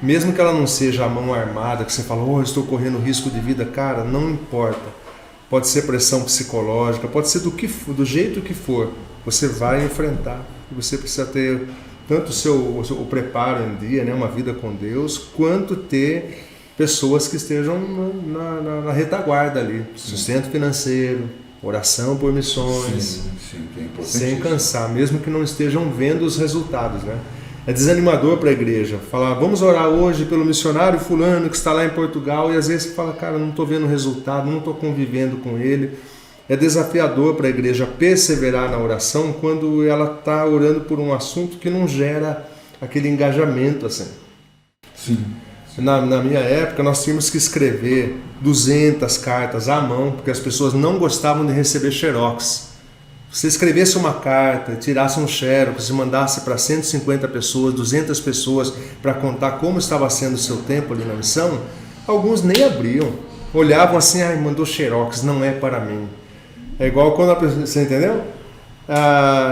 Mesmo que ela não seja a mão armada, que você fala, eu estou correndo risco de vida, cara, não importa. Pode ser pressão psicológica, pode ser do jeito que for, você vai enfrentar. Você precisa ter tanto o preparo em dia, né, uma vida com Deus, quanto ter pessoas que estejam na retaguarda ali, sustento financeiro, Oração por missões, sem cansar, mesmo que não estejam vendo os resultados, né? É desanimador para a igreja falar, vamos orar hoje pelo missionário fulano que está lá em Portugal, e às vezes você fala, cara, não estou vendo resultado, não estou convivendo com ele. É desafiador para a igreja perseverar na oração quando ela está orando por um assunto que não gera aquele engajamento assim. Sim. Na minha época, nós tínhamos que escrever 200 cartas à mão, porque as pessoas não gostavam de receber xerox. Se escrevesse uma carta, tirasse um xerox e mandasse para 150 pessoas, 200 pessoas, para contar como estava sendo o seu tempo ali na missão, alguns nem abriam. Olhavam assim, mandou xerox, não é para mim. É igual quando a pessoa, você entendeu?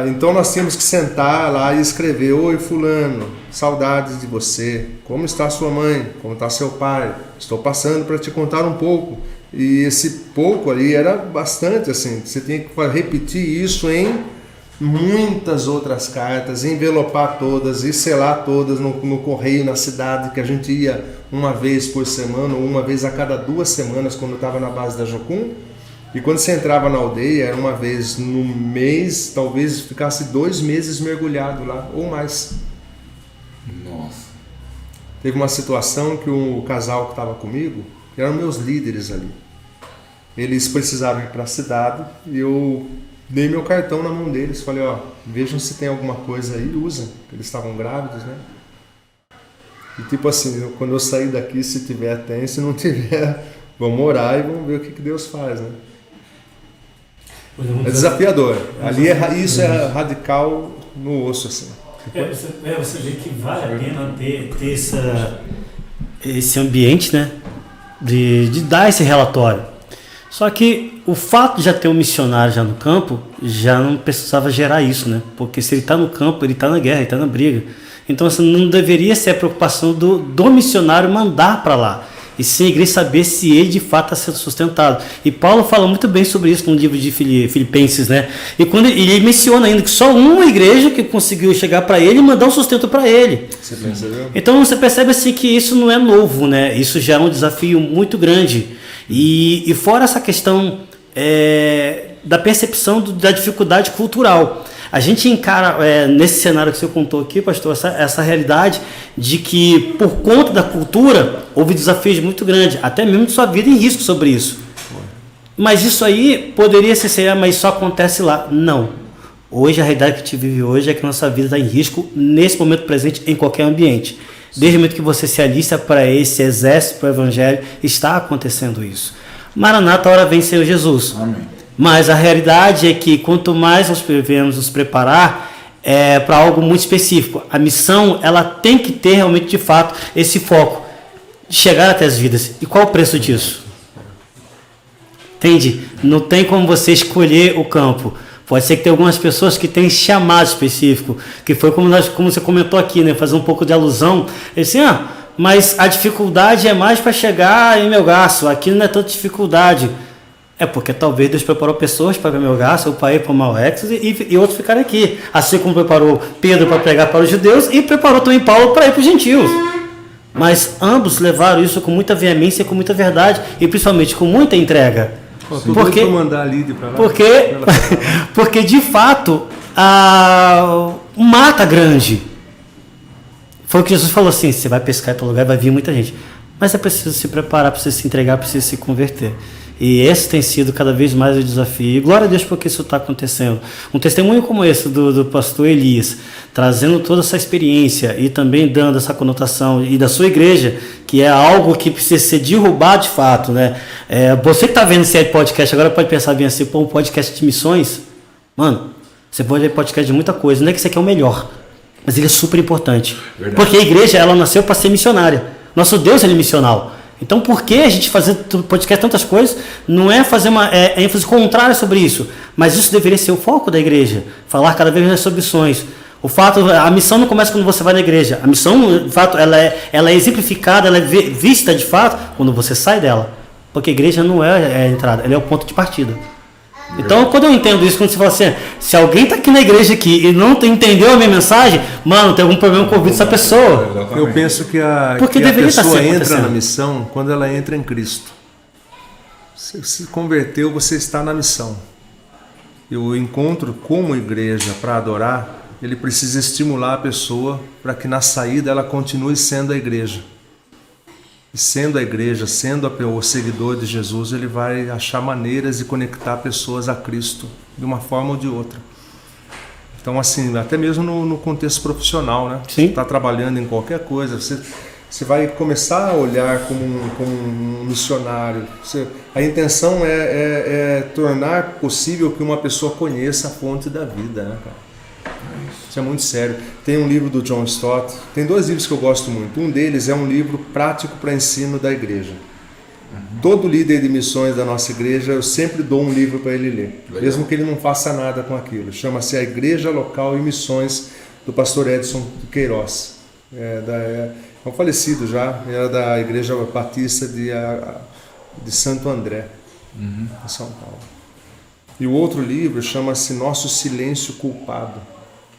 Então nós tínhamos que sentar lá e escrever, oi fulano, saudades de você, como está sua mãe, como está seu pai, estou passando para te contar um pouco. E esse pouco ali era bastante assim, você tinha que repetir isso em muitas outras cartas, envelopar todas e selar todas no correio na cidade, que a gente ia uma vez por semana ou uma vez a cada 2 semanas quando estava na base da Jocum. E quando você entrava na aldeia, era uma vez no mês, talvez ficasse 2 meses mergulhado lá, ou mais. Nossa. Teve uma situação que o casal que estava comigo, que eram meus líderes ali, eles precisavam ir para a cidade e eu dei meu cartão na mão deles. Falei, vejam se tem alguma coisa aí, usem. Eles estavam grávidos, né? E tipo assim, quando eu sair daqui, se tiver, tem. Se não tiver, vamos orar e vamos ver o que Deus faz, né? É desafiador. Ali isso é radical no osso, assim. Você vê que vale a pena ter esse ambiente, né? De dar esse relatório. Só que o fato de já ter um missionário já no campo, já não precisava gerar isso, né? Porque se ele está no campo, ele está na guerra, ele está na briga. Então assim, não deveria ser a preocupação do missionário mandar para lá. E sim a igreja saber se ele de fato está sendo sustentado. E Paulo fala muito bem sobre isso no livro de Filipenses, né? E quando ele menciona ainda que só uma igreja que conseguiu chegar para ele e mandar um sustento para ele. Você percebeu? Então você percebe assim que isso não é novo, né? Isso já é um desafio muito grande. E fora essa questão da percepção da dificuldade cultural. A gente encara, nesse cenário que você contou aqui, pastor, essa realidade de que, por conta da cultura, houve desafios muito grandes, até mesmo de sua vida em risco sobre isso. Mas isso aí poderia ser, mas só acontece lá. Não. Hoje, a realidade que a gente vive hoje é que nossa vida está em risco, nesse momento presente, em qualquer ambiente. Desde o momento que você se alista para esse exército, para o evangelho, está acontecendo isso. Maranata, a hora vem, Senhor Jesus. Amém. Mas a realidade é que quanto mais nós devemos nos preparar para algo muito específico, a missão ela tem que ter realmente de fato esse foco de chegar até as vidas. E qual o preço disso? Entende? Não tem como você escolher o campo. Pode ser que tenha algumas pessoas que têm chamado específico, que foi como você comentou aqui, né? Fazer um pouco de alusão. Assim, mas a dificuldade é mais para chegar em Melgaço, aqui não é tanta dificuldade. É porque talvez Deus preparou pessoas para Melgaço, ou para ir para o Mauex e outros ficarem aqui. Assim como preparou Pedro para pregar para os judeus e preparou também Paulo para ir para os gentios. Mas ambos levaram isso com muita veemência, com muita verdade e principalmente com muita entrega. Porque mandar a Lídia para lá. Porque de fato o mar está grande. Foi o que Jesus falou assim: você vai pescar em tal lugar, vai vir muita gente. Mas é preciso se preparar, precisa se entregar, precisa se converter. E esse tem sido cada vez mais o desafio. E glória a Deus porque isso está acontecendo. Um testemunho como esse do pastor Elias, trazendo toda essa experiência e também dando essa conotação, e da sua igreja, que é algo que precisa ser derrubado de fato, né? Você que está vendo esse podcast agora pode pensar bem assim, um podcast de missões, mano, você pode ver podcast de muita coisa, não é que esse aqui é o melhor, mas ele é super importante. Verdade. Porque a igreja, ela nasceu para ser missionária. Nosso Deus, ele é missional. Então, por que a gente fazer podcast tantas coisas? Não é fazer uma ênfase contrária sobre isso, mas isso deveria ser o foco da igreja, falar cada vez mais sobre missões. A missão não começa quando você vai na igreja. A missão, de fato, ela é exemplificada, ela é vista de fato quando você sai dela, porque a igreja não é a entrada, ela é o ponto de partida. Então, quando eu entendo isso, quando você fala assim, se alguém está aqui na igreja aqui e não entendeu a minha mensagem, mano, tem algum problema com o ouvido dessa pessoa. Eu penso que a pessoa entra na missão quando ela entra em Cristo. Você se converteu, você está na missão. E o encontro como igreja para adorar, ele precisa estimular a pessoa para que na saída ela continue sendo a igreja. E sendo a igreja, sendo o seguidor de Jesus, ele vai achar maneiras de conectar pessoas a Cristo de uma forma ou de outra. Então, assim, até mesmo no contexto profissional, né? Sim. Você está trabalhando em qualquer coisa, você vai começar a olhar como um missionário. A intenção é tornar possível que uma pessoa conheça a fonte da vida, né, cara? Isso é muito sério. Tem um livro do John Stott, tem 2 livros que eu gosto muito. Um deles é um livro prático para ensino da igreja. Todo líder de missões da nossa igreja, eu sempre dou um livro para ele ler, mesmo que ele não faça nada com aquilo. Chama-se A Igreja Local e Missões, do pastor Edson Queiroz. É um falecido já, era da Igreja Batista de Santo André, em São Paulo. E o outro livro chama-se Nosso Silêncio Culpado.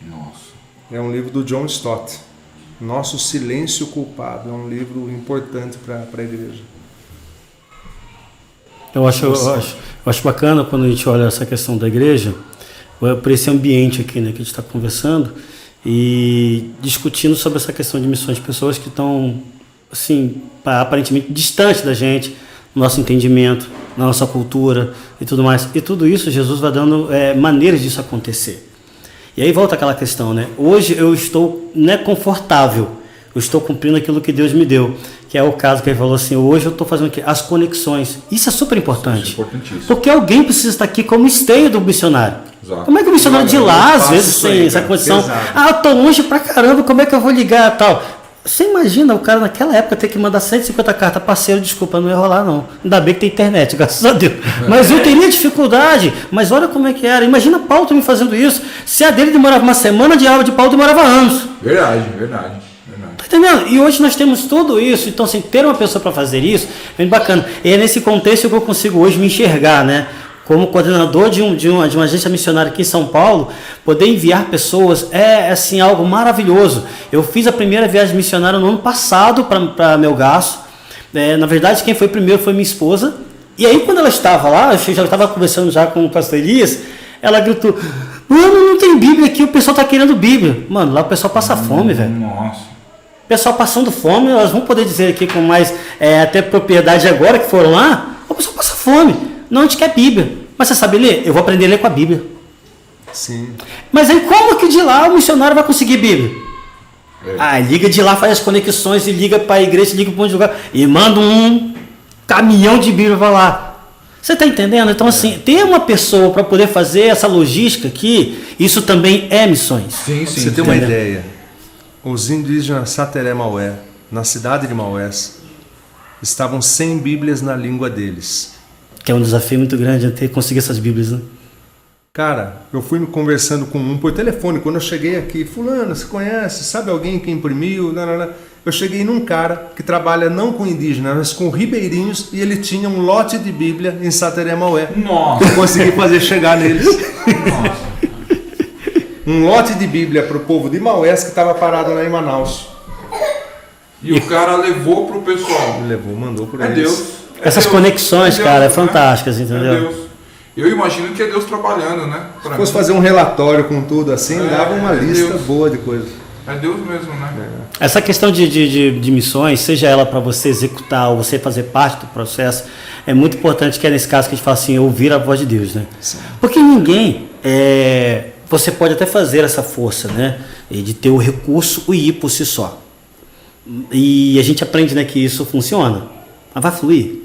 Nossa. É um livro do John Stott. Nosso Silêncio Culpado. É um livro importante para a igreja. Eu acho bacana quando a gente olha essa questão da igreja, por esse ambiente aqui, né, que a gente está conversando e discutindo sobre essa questão de missões de pessoas que estão, assim, aparentemente distantes da gente, no nosso entendimento, na nossa cultura e tudo mais. E tudo isso Jesus vai dando maneiras disso acontecer. E aí volta aquela questão, né? Hoje eu estou confortável, eu estou cumprindo aquilo que Deus me deu, que é o caso que ele falou assim, hoje eu estou fazendo o quê? As conexões. Isso é super importante. Isso é importantíssimo. Porque alguém precisa estar aqui como esteio do missionário. Exato. Como é que o missionário de lá, às vezes, sem essa condição, eu estou longe pra caramba, como é que eu vou ligar e tal? Você imagina o cara naquela época ter que mandar 150 cartas, parceiro, desculpa, não ia rolar não. Ainda bem que tem internet, graças a Deus. Mas eu teria dificuldade, mas olha como é que era. Imagina Paulo também fazendo isso. Se a dele demorava uma semana, de aula de Paulo demorava anos. Verdade. Tá entendendo? E hoje nós temos tudo isso, então assim, ter uma pessoa para fazer isso é bem bacana. E é nesse contexto que eu consigo hoje me enxergar, né? Como coordenador de uma agência missionária aqui em São Paulo, poder enviar pessoas é assim, algo maravilhoso. Eu fiz a primeira viagem missionária no ano passado para Melgaço. Na verdade, quem foi primeiro foi minha esposa. E aí, quando ela estava lá, eu já estava conversando já com o pastor Elias, ela gritou, mano, não tem Bíblia aqui, o pessoal está querendo Bíblia. Mano, lá o pessoal passa fome, velho. Nossa. O pessoal passando fome, elas vão poder dizer aqui com mais até propriedade agora que foram lá, o pessoal passa fome. Não, a gente quer Bíblia. Mas você sabe ler? Eu vou aprender a ler com a Bíblia. Sim. Mas aí como que de lá o missionário vai conseguir Bíblia? Liga de lá, faz as conexões e liga para a igreja, liga para um monte de lugar e manda um caminhão de Bíblia para lá. Você está entendendo? Então assim, ter uma pessoa para poder fazer essa logística aqui, isso também é missões. Sim. Você tem uma ideia? Os indígenas Sateré Maué, na cidade de Maués, estavam sem Bíblias na língua deles. Que é um desafio muito grande conseguir essas Bíblias, né? Cara, eu fui conversando com um por telefone, quando eu cheguei aqui, fulano, você conhece, sabe alguém que imprimiu? Eu cheguei num cara que trabalha não com indígenas, mas com ribeirinhos, e ele tinha um lote de Bíblia em Sateré Maué. Nossa! Eu consegui fazer chegar neles. Nossa! Um lote de Bíblia para o povo de Maués que estava parado lá em Manaus. E o cara levou pro pessoal. Ele levou, mandou por eles. Deus. Essas conexões, cara, fantásticas, entendeu? Deus. Eu imagino que é Deus trabalhando, né? Se fosse fazer um relatório com tudo assim, dava uma lista boa de coisas. É Deus mesmo, né? Essa questão de missões, seja ela para você executar ou você fazer parte do processo, é muito importante, que é nesse caso que a gente fala assim, ouvir a voz de Deus, né? Sim. Porque ninguém, você pode até fazer essa força, né? De ter o recurso e ir por si só. E a gente aprende, né, que isso funciona, mas vai fluir.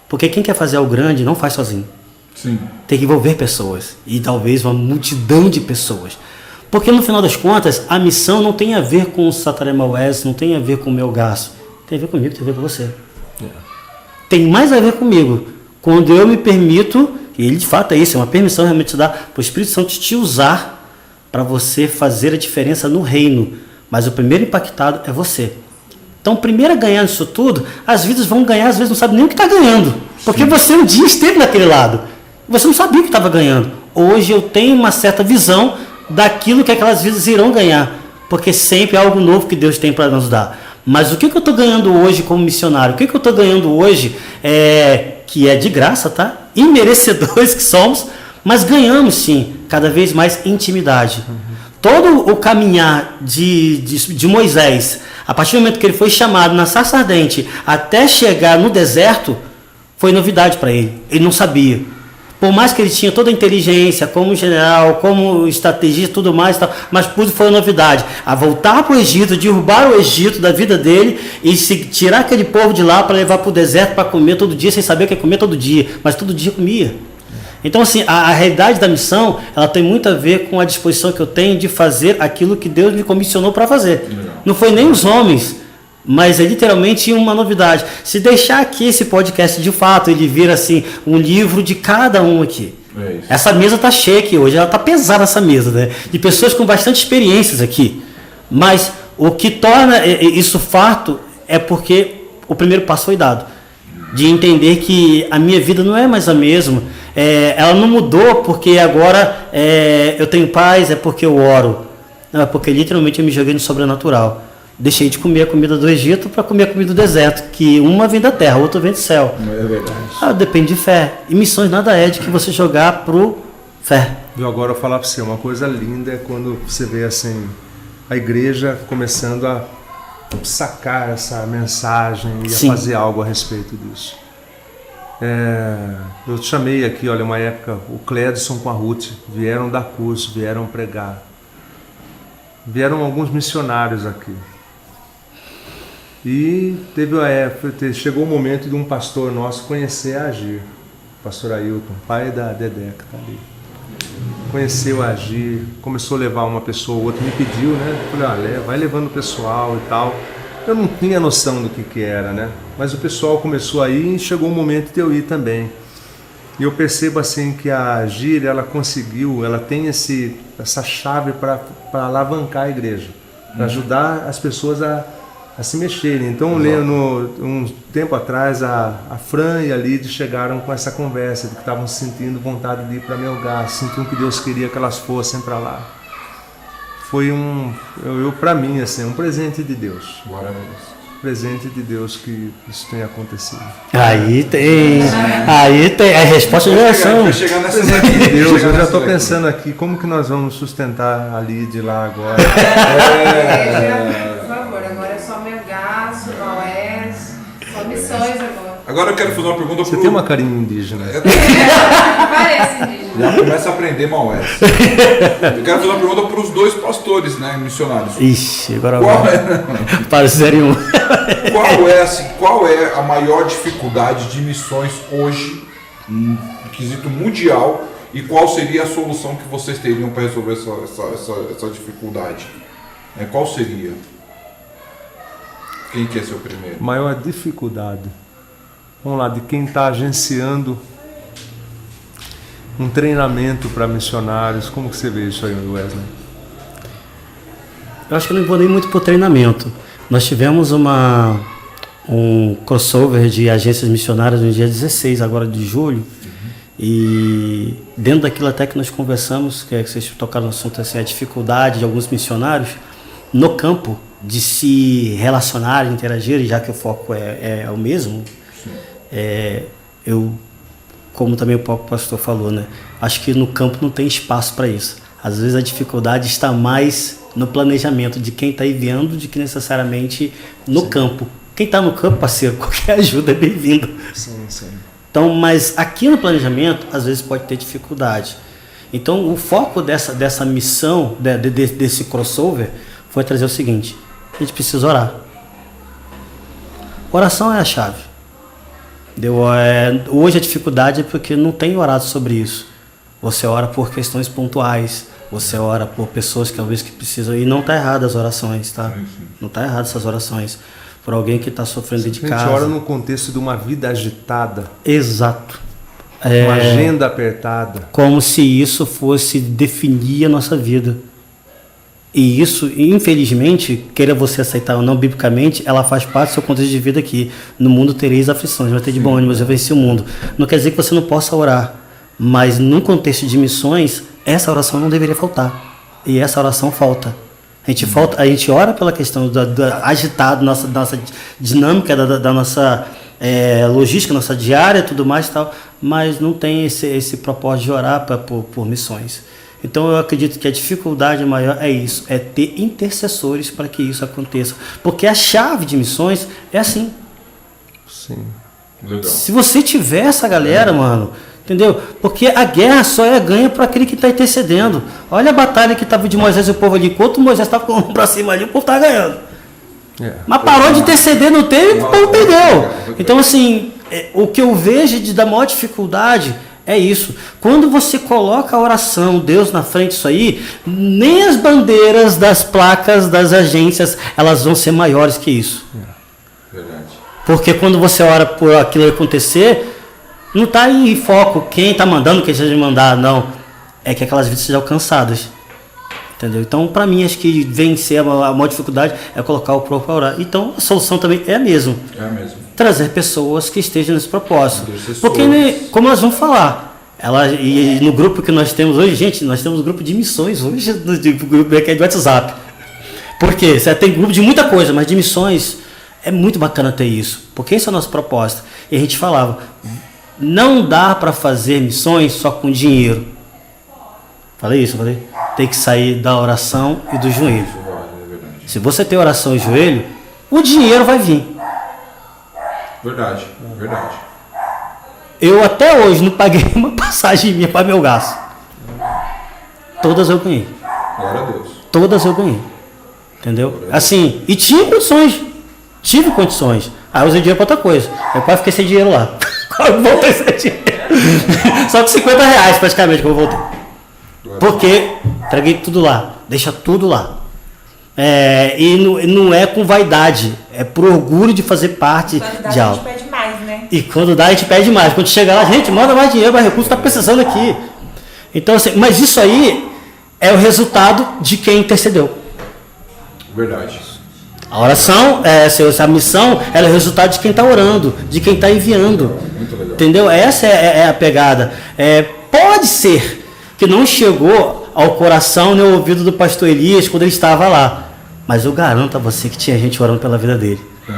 Porque quem quer fazer algo grande não faz sozinho. Sim. Tem que envolver pessoas. E talvez uma multidão de pessoas. Porque no final das contas, a missão não tem a ver com o Sateré Maués, não tem a ver com o Melgaço. Tem a ver comigo, tem a ver com você. Tem mais a ver comigo. Quando eu me permito, e ele de fato é isso, é uma permissão realmente dá para o Espírito Santo te usar para você fazer a diferença no reino. Mas o primeiro impactado é você. Então, o primeiro a ganhar isso tudo, as vidas vão ganhar, às vezes não sabe nem o que está ganhando. Porque você um dia esteve naquele lado. Você não sabia o que estava ganhando. Hoje eu tenho uma certa visão daquilo que aquelas vidas irão ganhar. Porque sempre é algo novo que Deus tem para nos dar. Mas o que eu estou ganhando hoje como missionário? O que eu estou ganhando hoje, que é de graça, tá? Imerecedores que somos, Mas ganhamos, sim, cada vez mais intimidade. Todo o caminhar de Moisés, a partir do momento que ele foi chamado na sarça ardente até chegar no deserto, foi novidade para ele. Ele não sabia. Por mais que ele tinha toda a inteligência, como general, como estrategista e tudo mais, mas tudo foi uma novidade. A voltar para o Egito, derrubar o Egito da vida dele e tirar aquele povo de lá para levar para o deserto para comer todo dia, sem saber o que comer todo dia, mas todo dia comia. Então, assim, a realidade da missão, ela tem muito a ver com a disposição que eu tenho de fazer aquilo que Deus me comissionou para fazer. Legal. Não foi nem os homens, mas é literalmente uma novidade. Se deixar aqui esse podcast, de fato, ele vira assim, um livro de cada um aqui. Essa mesa está cheia aqui hoje, ela está pesada essa mesa, né? De pessoas com bastante experiências aqui. Mas o que torna isso fato é porque o primeiro passo foi dado. De entender que a minha vida não é mais a mesma. Ela não mudou porque agora eu tenho paz, é porque eu oro. Não, é porque literalmente eu me joguei no sobrenatural. Deixei de comer a comida do Egito para comer a comida do deserto, que uma vem da terra, a outra vem do céu. Não é verdade. Depende de fé. E missões nada é de que você jogar pro fé. E agora eu vou falar para você, uma coisa linda é quando você vê assim, a igreja começando a sacar essa mensagem e a fazer algo a respeito disso. Eu chamei aqui, olha, uma época, o Clédson com a Ruth, vieram dar curso, vieram pregar. Vieram alguns missionários aqui. E chegou o momento de um pastor nosso conhecer a Agir, o pastor Ailton, pai da Dedé, que está ali. Conheceu a Agir, começou a levar uma pessoa ou outra, me pediu, né? Eu falei, vai levando o pessoal e tal. Eu não tinha noção do que era, né? Mas o pessoal começou a ir e chegou o momento de eu ir também. E eu percebo assim que a Agir, ela tem essa chave para alavancar a igreja, para ajudar as pessoas a se mexerem. Então, um tempo atrás, a Fran e a Lid chegaram com essa conversa de que estavam sentindo vontade de ir para Melgar, sentiam que Deus queria que elas fossem para lá. Foi para mim, assim, um presente de Deus. Glória a Deus. Presente de Deus que isso tenha acontecido. Aí tem a resposta de oração. Presente de Deus, eu já estou pensando aqui, como que nós vamos sustentar a Lid lá agora? Por favor, agora é só Melgar, Sudoeste, só missões agora. Agora eu quero fazer uma pergunta Você tem uma carinha indígena. Parece indígena. Já começa a aprender Maués. Eu quero fazer uma pergunta para os dois pastores, né, missionários. Ixi, agora para o 01. Qual é a maior dificuldade de missões hoje, no quesito mundial, e qual seria a solução que vocês teriam para resolver essa dificuldade? Qual seria? Quem quer ser o primeiro? Maior dificuldade. Vamos lá, de quem está agenciando um treinamento para missionários. Como que você vê isso aí, Wesley? Eu acho que eu não vou nem muito para o treinamento. Nós tivemos um crossover de agências missionárias no dia 16 agora de julho. E dentro daquilo até que nós conversamos, que vocês tocaram no assunto, assim, a dificuldade de alguns missionários no campo de se relacionar, interagir, já que o foco é o mesmo. Eu, como também o próprio pastor falou, né? Acho que no campo não tem espaço para isso. Às vezes a dificuldade está mais no planejamento de quem está enviando do que necessariamente no campo. Quem está no campo, parceiro, qualquer ajuda é bem-vindo. Sim. Então, mas aqui no planejamento, às vezes pode ter dificuldade. Então, o foco dessa missão, desse crossover, foi trazer o seguinte: a gente precisa orar. Oração é a chave. Hoje a dificuldade é porque não tem orado sobre isso. Você ora por questões pontuais, você ora por pessoas que talvez que precisam, e não está errado as orações, tá? Não está errado essas orações. Por alguém que está sofrendo de casa. A gente ora no contexto de uma vida agitada. Exato. Uma agenda apertada. Como se isso fosse definir a nossa vida. E isso, infelizmente, queira você aceitar ou não, biblicamente, ela faz parte do seu contexto de vida aqui. No mundo tereis aflições, vai ter de bom ânimo, eu venci o mundo. Não quer dizer que você não possa orar, mas no contexto de missões, essa oração não deveria faltar. E essa oração falta. A gente ora pela questão da agitada, nossa dinâmica da nossa logística, nossa diária, tudo mais e tal, mas não tem esse propósito de orar por missões. Então eu acredito que a dificuldade maior é isso, é ter intercessores para que isso aconteça. Porque a chave de missões é assim. Sim. Legal. Se você tiver essa galera, mano, entendeu? Porque a guerra só é ganha para aquele que está intercedendo. Olha a batalha que estava de Moisés e o povo ali. Enquanto Moisés estava com para cima ali, o povo estava ganhando. Mas parou de interceder no tempo e o povo perdeu. Então, assim, o que eu vejo da maior dificuldade é isso. Quando você coloca a oração, Deus na frente disso aí, nem as bandeiras das placas das agências, elas vão ser maiores que isso. Verdade. Porque quando você ora por aquilo acontecer, não está em foco quem está mandando, quem seja mandar, não. É que aquelas vidas sejam alcançadas. Entendeu? Então, para mim, acho que vencer a maior dificuldade é colocar o próprio orar. Então, a solução também é a mesma. É a mesma. Trazer pessoas que estejam nesse propósito. Porque, como nós vamos falar, e no grupo que nós temos hoje, gente, nós temos um grupo de missões hoje, no grupo que é do WhatsApp. Por quê? Você tem grupo de muita coisa, mas de missões é muito bacana ter isso. Porque esse é o nosso propósito. E a gente falava, não dá para fazer missões só com dinheiro. Falei isso? Falei? Tem que sair da oração e do joelho. Se você tem oração e joelho, o dinheiro vai vir. Verdade. Eu até hoje não paguei uma passagem minha para meu gasto. Todas eu ganhei. Glória a Deus. Todas eu ganhei. Entendeu? Assim, e tinha condições. Tive condições. Aí eu usei dinheiro para outra coisa. Eu quase fiquei sem dinheiro lá. Eu voltei sem dinheiro. Só com R$50 praticamente que eu voltei. Porque entreguei tudo lá. Deixa tudo lá. E não é com vaidade. É por orgulho de fazer parte de algo. Quando dá, a gente pede mais, né? E quando dá, a gente pede mais. Quando chega lá, gente, manda mais dinheiro, mais recurso, está precisando aqui. Então, assim, mas isso aí é o resultado de quem intercedeu. Verdade. A oração, a missão, ela é o resultado de quem está orando, de quem está enviando. Muito legal. Entendeu? Essa é a pegada. Pode ser que não chegou ao coração nem ao ouvido do pastor Elias quando ele estava lá. Mas eu garanto a você que tinha gente orando pela vida dele. Sim.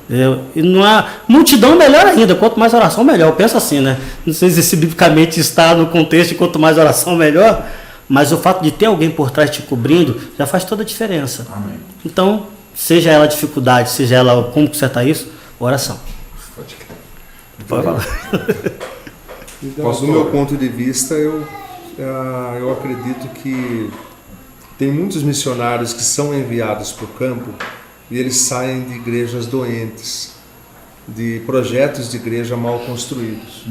Entendeu? E não há multidão, melhor ainda. Quanto mais oração, melhor. Eu penso assim, né? Não sei se biblicamente está no contexto de quanto mais oração, melhor. Mas o fato de ter alguém por trás te cobrindo já faz toda a diferença. Amém. Então, seja ela dificuldade, seja ela como consertar isso, oração. Pode crer. Pode falar. Então, do meu ponto de vista, eu acredito que tem muitos missionários que são enviados para o campo e eles saem de igrejas doentes, de projetos de igreja mal construídos.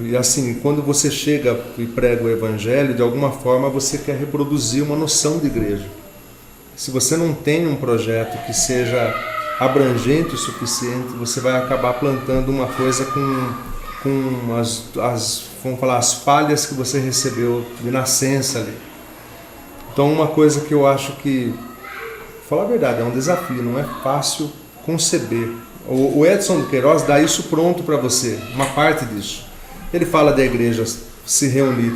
E assim, quando você chega e prega o evangelho, de alguma forma você quer reproduzir uma noção de igreja. Se você não tem um projeto que seja abrangente o suficiente, você vai acabar plantando uma coisa com vamos falar, as falhas que você recebeu de nascença ali. Então, uma coisa que eu acho que, falar a verdade, é um desafio, não é fácil conceber. O Edson de Queiroz dá isso pronto para você, uma parte disso. Ele fala da igreja se reunir,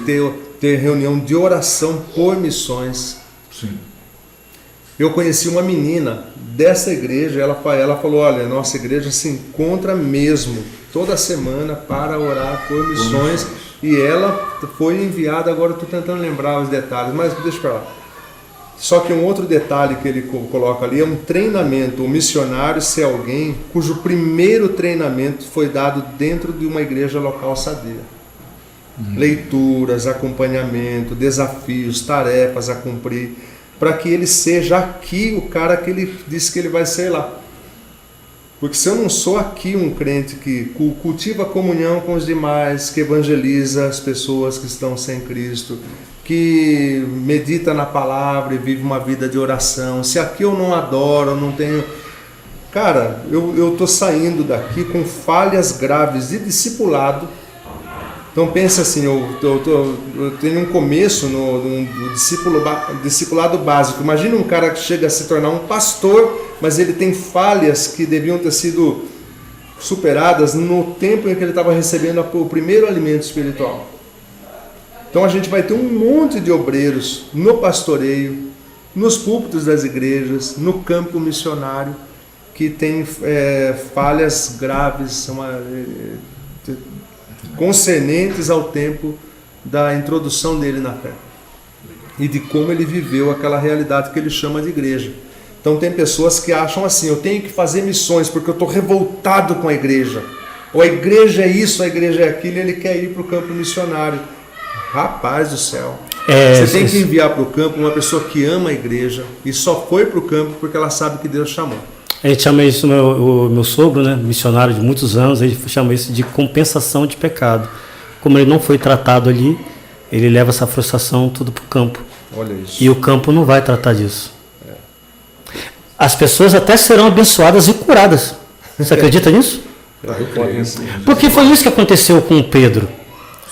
ter reunião de oração por missões. Sim. Eu conheci uma menina dessa igreja, ela falou, olha, nossa igreja se encontra mesmo toda semana para orar por missões. E ela foi enviada, agora estou tentando lembrar os detalhes, mas deixa para lá. Só que um outro detalhe que ele coloca ali é um treinamento, o missionário ser alguém cujo primeiro treinamento foi dado dentro de uma igreja local sadia. Leituras, acompanhamento, desafios, tarefas a cumprir, para que ele seja aqui o cara que ele disse que ele vai ser lá. Porque se eu não sou aqui um crente que cultiva a comunhão com os demais, que evangeliza as pessoas que estão sem Cristo, que medita na palavra e vive uma vida de oração, se aqui eu não adoro, eu não tenho... Cara, eu estou saindo daqui com falhas graves de discipulado. Então pensa assim, eu tenho um começo no discipulado básico. Imagina um cara que chega a se tornar um pastor, mas ele tem falhas que deviam ter sido superadas no tempo em que ele estava recebendo o primeiro alimento espiritual. Então a gente vai ter um monte de obreiros no pastoreio, nos púlpitos das igrejas, no campo missionário, que tem falhas graves concernentes ao tempo da introdução dele na fé e de como ele viveu aquela realidade que ele chama de igreja. Então tem pessoas que acham assim, eu tenho que fazer missões porque eu estou revoltado com a igreja, ou a igreja é isso, a igreja é aquilo, e ele quer ir para o campo missionário. Rapaz do céu, você tem que enviar para o campo uma pessoa que ama a igreja e só foi para o campo porque ela sabe que Deus chamou. A gente chama isso, o meu sogro, né, missionário de muitos anos, ele chama isso de compensação de pecado. Como ele não foi tratado ali, ele leva essa frustração tudo para o campo. Olha isso. E o campo não vai tratar disso. As pessoas até serão abençoadas e curadas. Você acredita nisso? Porque foi isso que aconteceu com Pedro.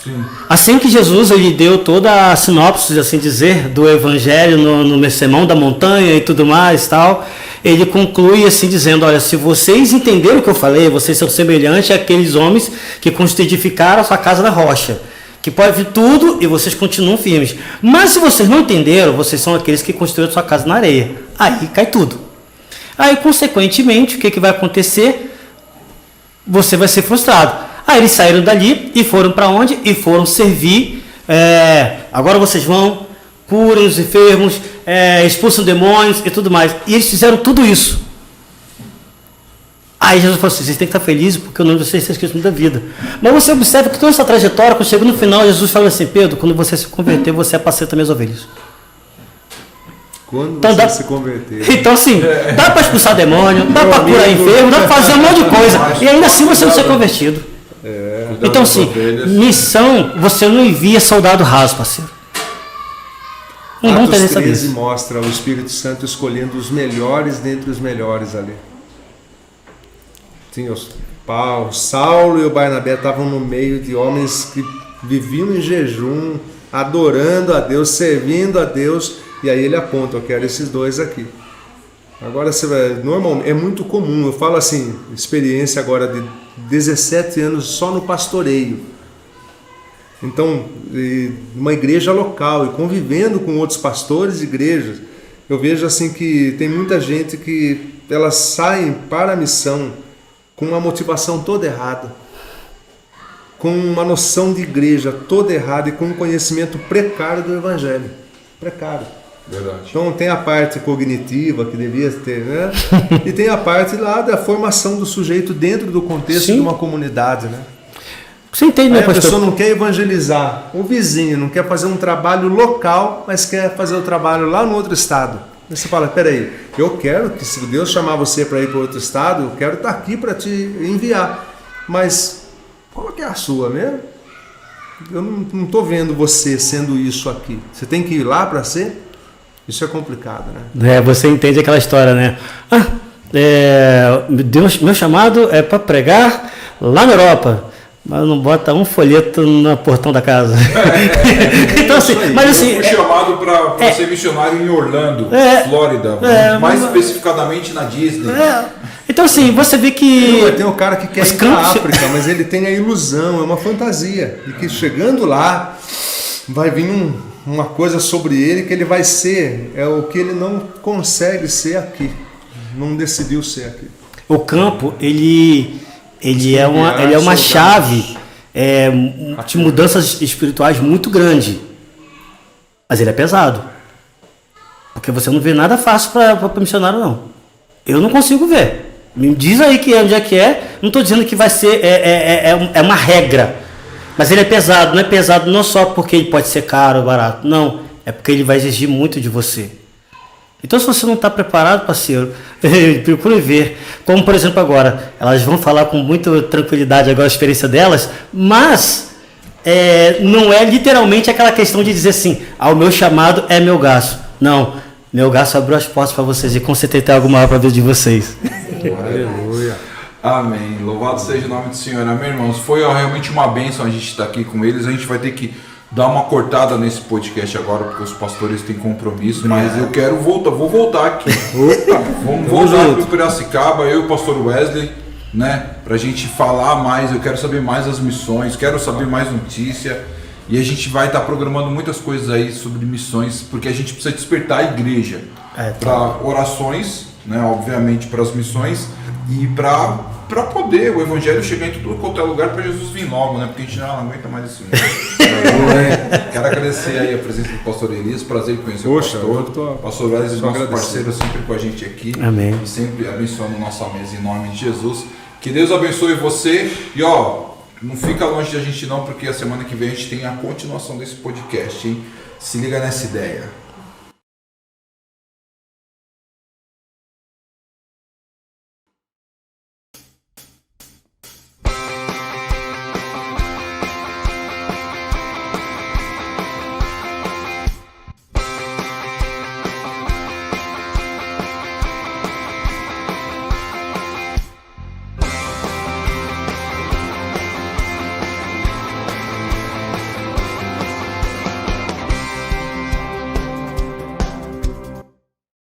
Sim. Assim que Jesus ele deu toda a sinopse, assim dizer, do evangelho no sermão da montanha e tudo mais, tal, ele conclui assim dizendo, olha, se vocês entenderam o que eu falei, vocês são semelhantes àqueles homens que edificaram a sua casa na rocha, que pode vir tudo e vocês continuam firmes. Mas se vocês não entenderam, vocês são aqueles que construíram a sua casa na areia. Aí cai tudo. Aí, consequentemente, o que vai acontecer? Você vai ser frustrado. Aí eles saíram dali e foram para onde? E foram servir. Agora vocês vão, curem os enfermos, expulsam demônios e tudo mais. E eles fizeram tudo isso. Aí Jesus falou assim, vocês têm que estar felizes porque o nome de vocês está escrito da vida. Mas você observa que toda essa trajetória, quando chegou no final, Jesus falou assim, Pedro, quando você se converter, você apacenta minhas ovelhas. Quando então, você se converter. Então assim, dá para expulsar demônio, dá para curar enfermo, dá para fazer um monte de coisa. E ainda assim você não ser convertido. Então assim, missão, você não envia soldado raso, parceiro. Atos 13 mostra o Espírito Santo escolhendo os melhores dentre os melhores ali. Sim, Saulo e o Barnabé estavam no meio de homens que viviam em jejum, adorando a Deus, servindo a Deus, e aí ele aponta, eu quero esses dois aqui. Agora, normalmente, é muito comum, eu falo assim, experiência agora de 17 anos só no pastoreio. Então, uma igreja local e convivendo com outros pastores de igrejas, eu vejo assim que tem muita gente que elas saem para a missão com uma motivação toda errada, com uma noção de igreja toda errada e com um conhecimento precário do evangelho. Precário. Verdade. Então tem a parte cognitiva que devia ter, né? E tem a parte lá da formação do sujeito dentro do contexto de uma comunidade, né? Você entende, né, pastor? A pessoa não quer evangelizar o vizinho, não quer fazer um trabalho local, mas quer fazer o trabalho lá no outro estado. Aí você fala, peraí, eu quero que se Deus chamar você para ir para outro estado, eu quero estar aqui para te enviar. Mas qual que é a sua mesmo? Eu não estou vendo você sendo isso aqui. Você tem que ir lá para ser? Isso é complicado, né? Você entende aquela história, né? Deus, meu chamado é para pregar lá na Europa, mas não bota um folheto no portão da casa. Então assim, mas assim, eu fui chamado para ser missionário em Orlando, Flórida, mais especificamente na Disney. Então assim, você vê que tem um cara que quer ir para a África, mas ele tem a ilusão, é uma fantasia, de que chegando lá vai vir uma coisa sobre ele que ele vai ser, o que ele não consegue ser aqui, não decidiu ser aqui. O campo, ele é uma chave de mudanças espirituais muito grande, mas ele é pesado, porque você não vê nada fácil para missionário, não. Eu não consigo ver. Me diz aí onde é que é. Não estou dizendo que vai ser uma regra, mas ele é pesado. Não é pesado não só porque ele pode ser caro ou barato, não, é porque ele vai exigir muito de você. Então, se você não está preparado, parceiro, procure ver. Como, por exemplo, agora, elas vão falar com muita tranquilidade agora a experiência delas, mas não é literalmente aquela questão de dizer assim, o meu chamado é meu gasto. Não, meu gasto abriu as portas para vocês e com certeza tem algo maior para a vida de vocês. Aleluia. Amém. Louvado seja o nome do Senhor. Amém, irmãos. Foi realmente uma bênção a gente estar aqui com eles. A gente vai ter que dar uma cortada nesse podcast agora, porque os pastores têm compromisso, mas eu quero vou voltar aqui. Vamos voltar para o Piracicaba, eu e o pastor Wesley, né, para a gente falar mais. Eu quero saber mais das missões, quero saber mais notícia, e a gente vai estar programando muitas coisas aí sobre missões, porque a gente precisa despertar a igreja para orações, né, obviamente para as missões e para poder o evangelho chegar em tudo quanto é lugar, para Jesus vir logo, né? Porque a gente não aguenta mais isso. Quero agradecer aí a presença do pastor Elias, prazer em conhecer o pastor. Pastor Elias, nosso parceiro, sempre com a gente aqui. Amém. E sempre abençoando nossa mesa em nome de Jesus. Que Deus abençoe você. E não fica longe da gente não, porque a semana que vem a gente tem a continuação desse podcast, hein? Se liga nessa ideia.